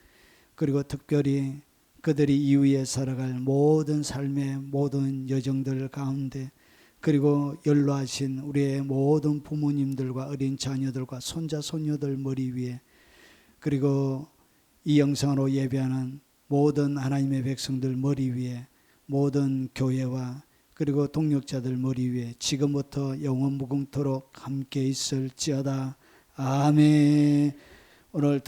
그리고 특별히 그들이 이후에 살아갈 모든 삶의 모든 여정들 가운데 그리고 연로하신 우리의 모든 부모님들과 어린 자녀들과 손자 손녀들 머리 위에 그리고 이 영상으로 예배하는 모든 하나님의 백성들 머리 위에 모든 교회와 그리고 동력자들 머리 위에 지금부터 영원 무궁토록 함께 있을지어다. 아멘. 오늘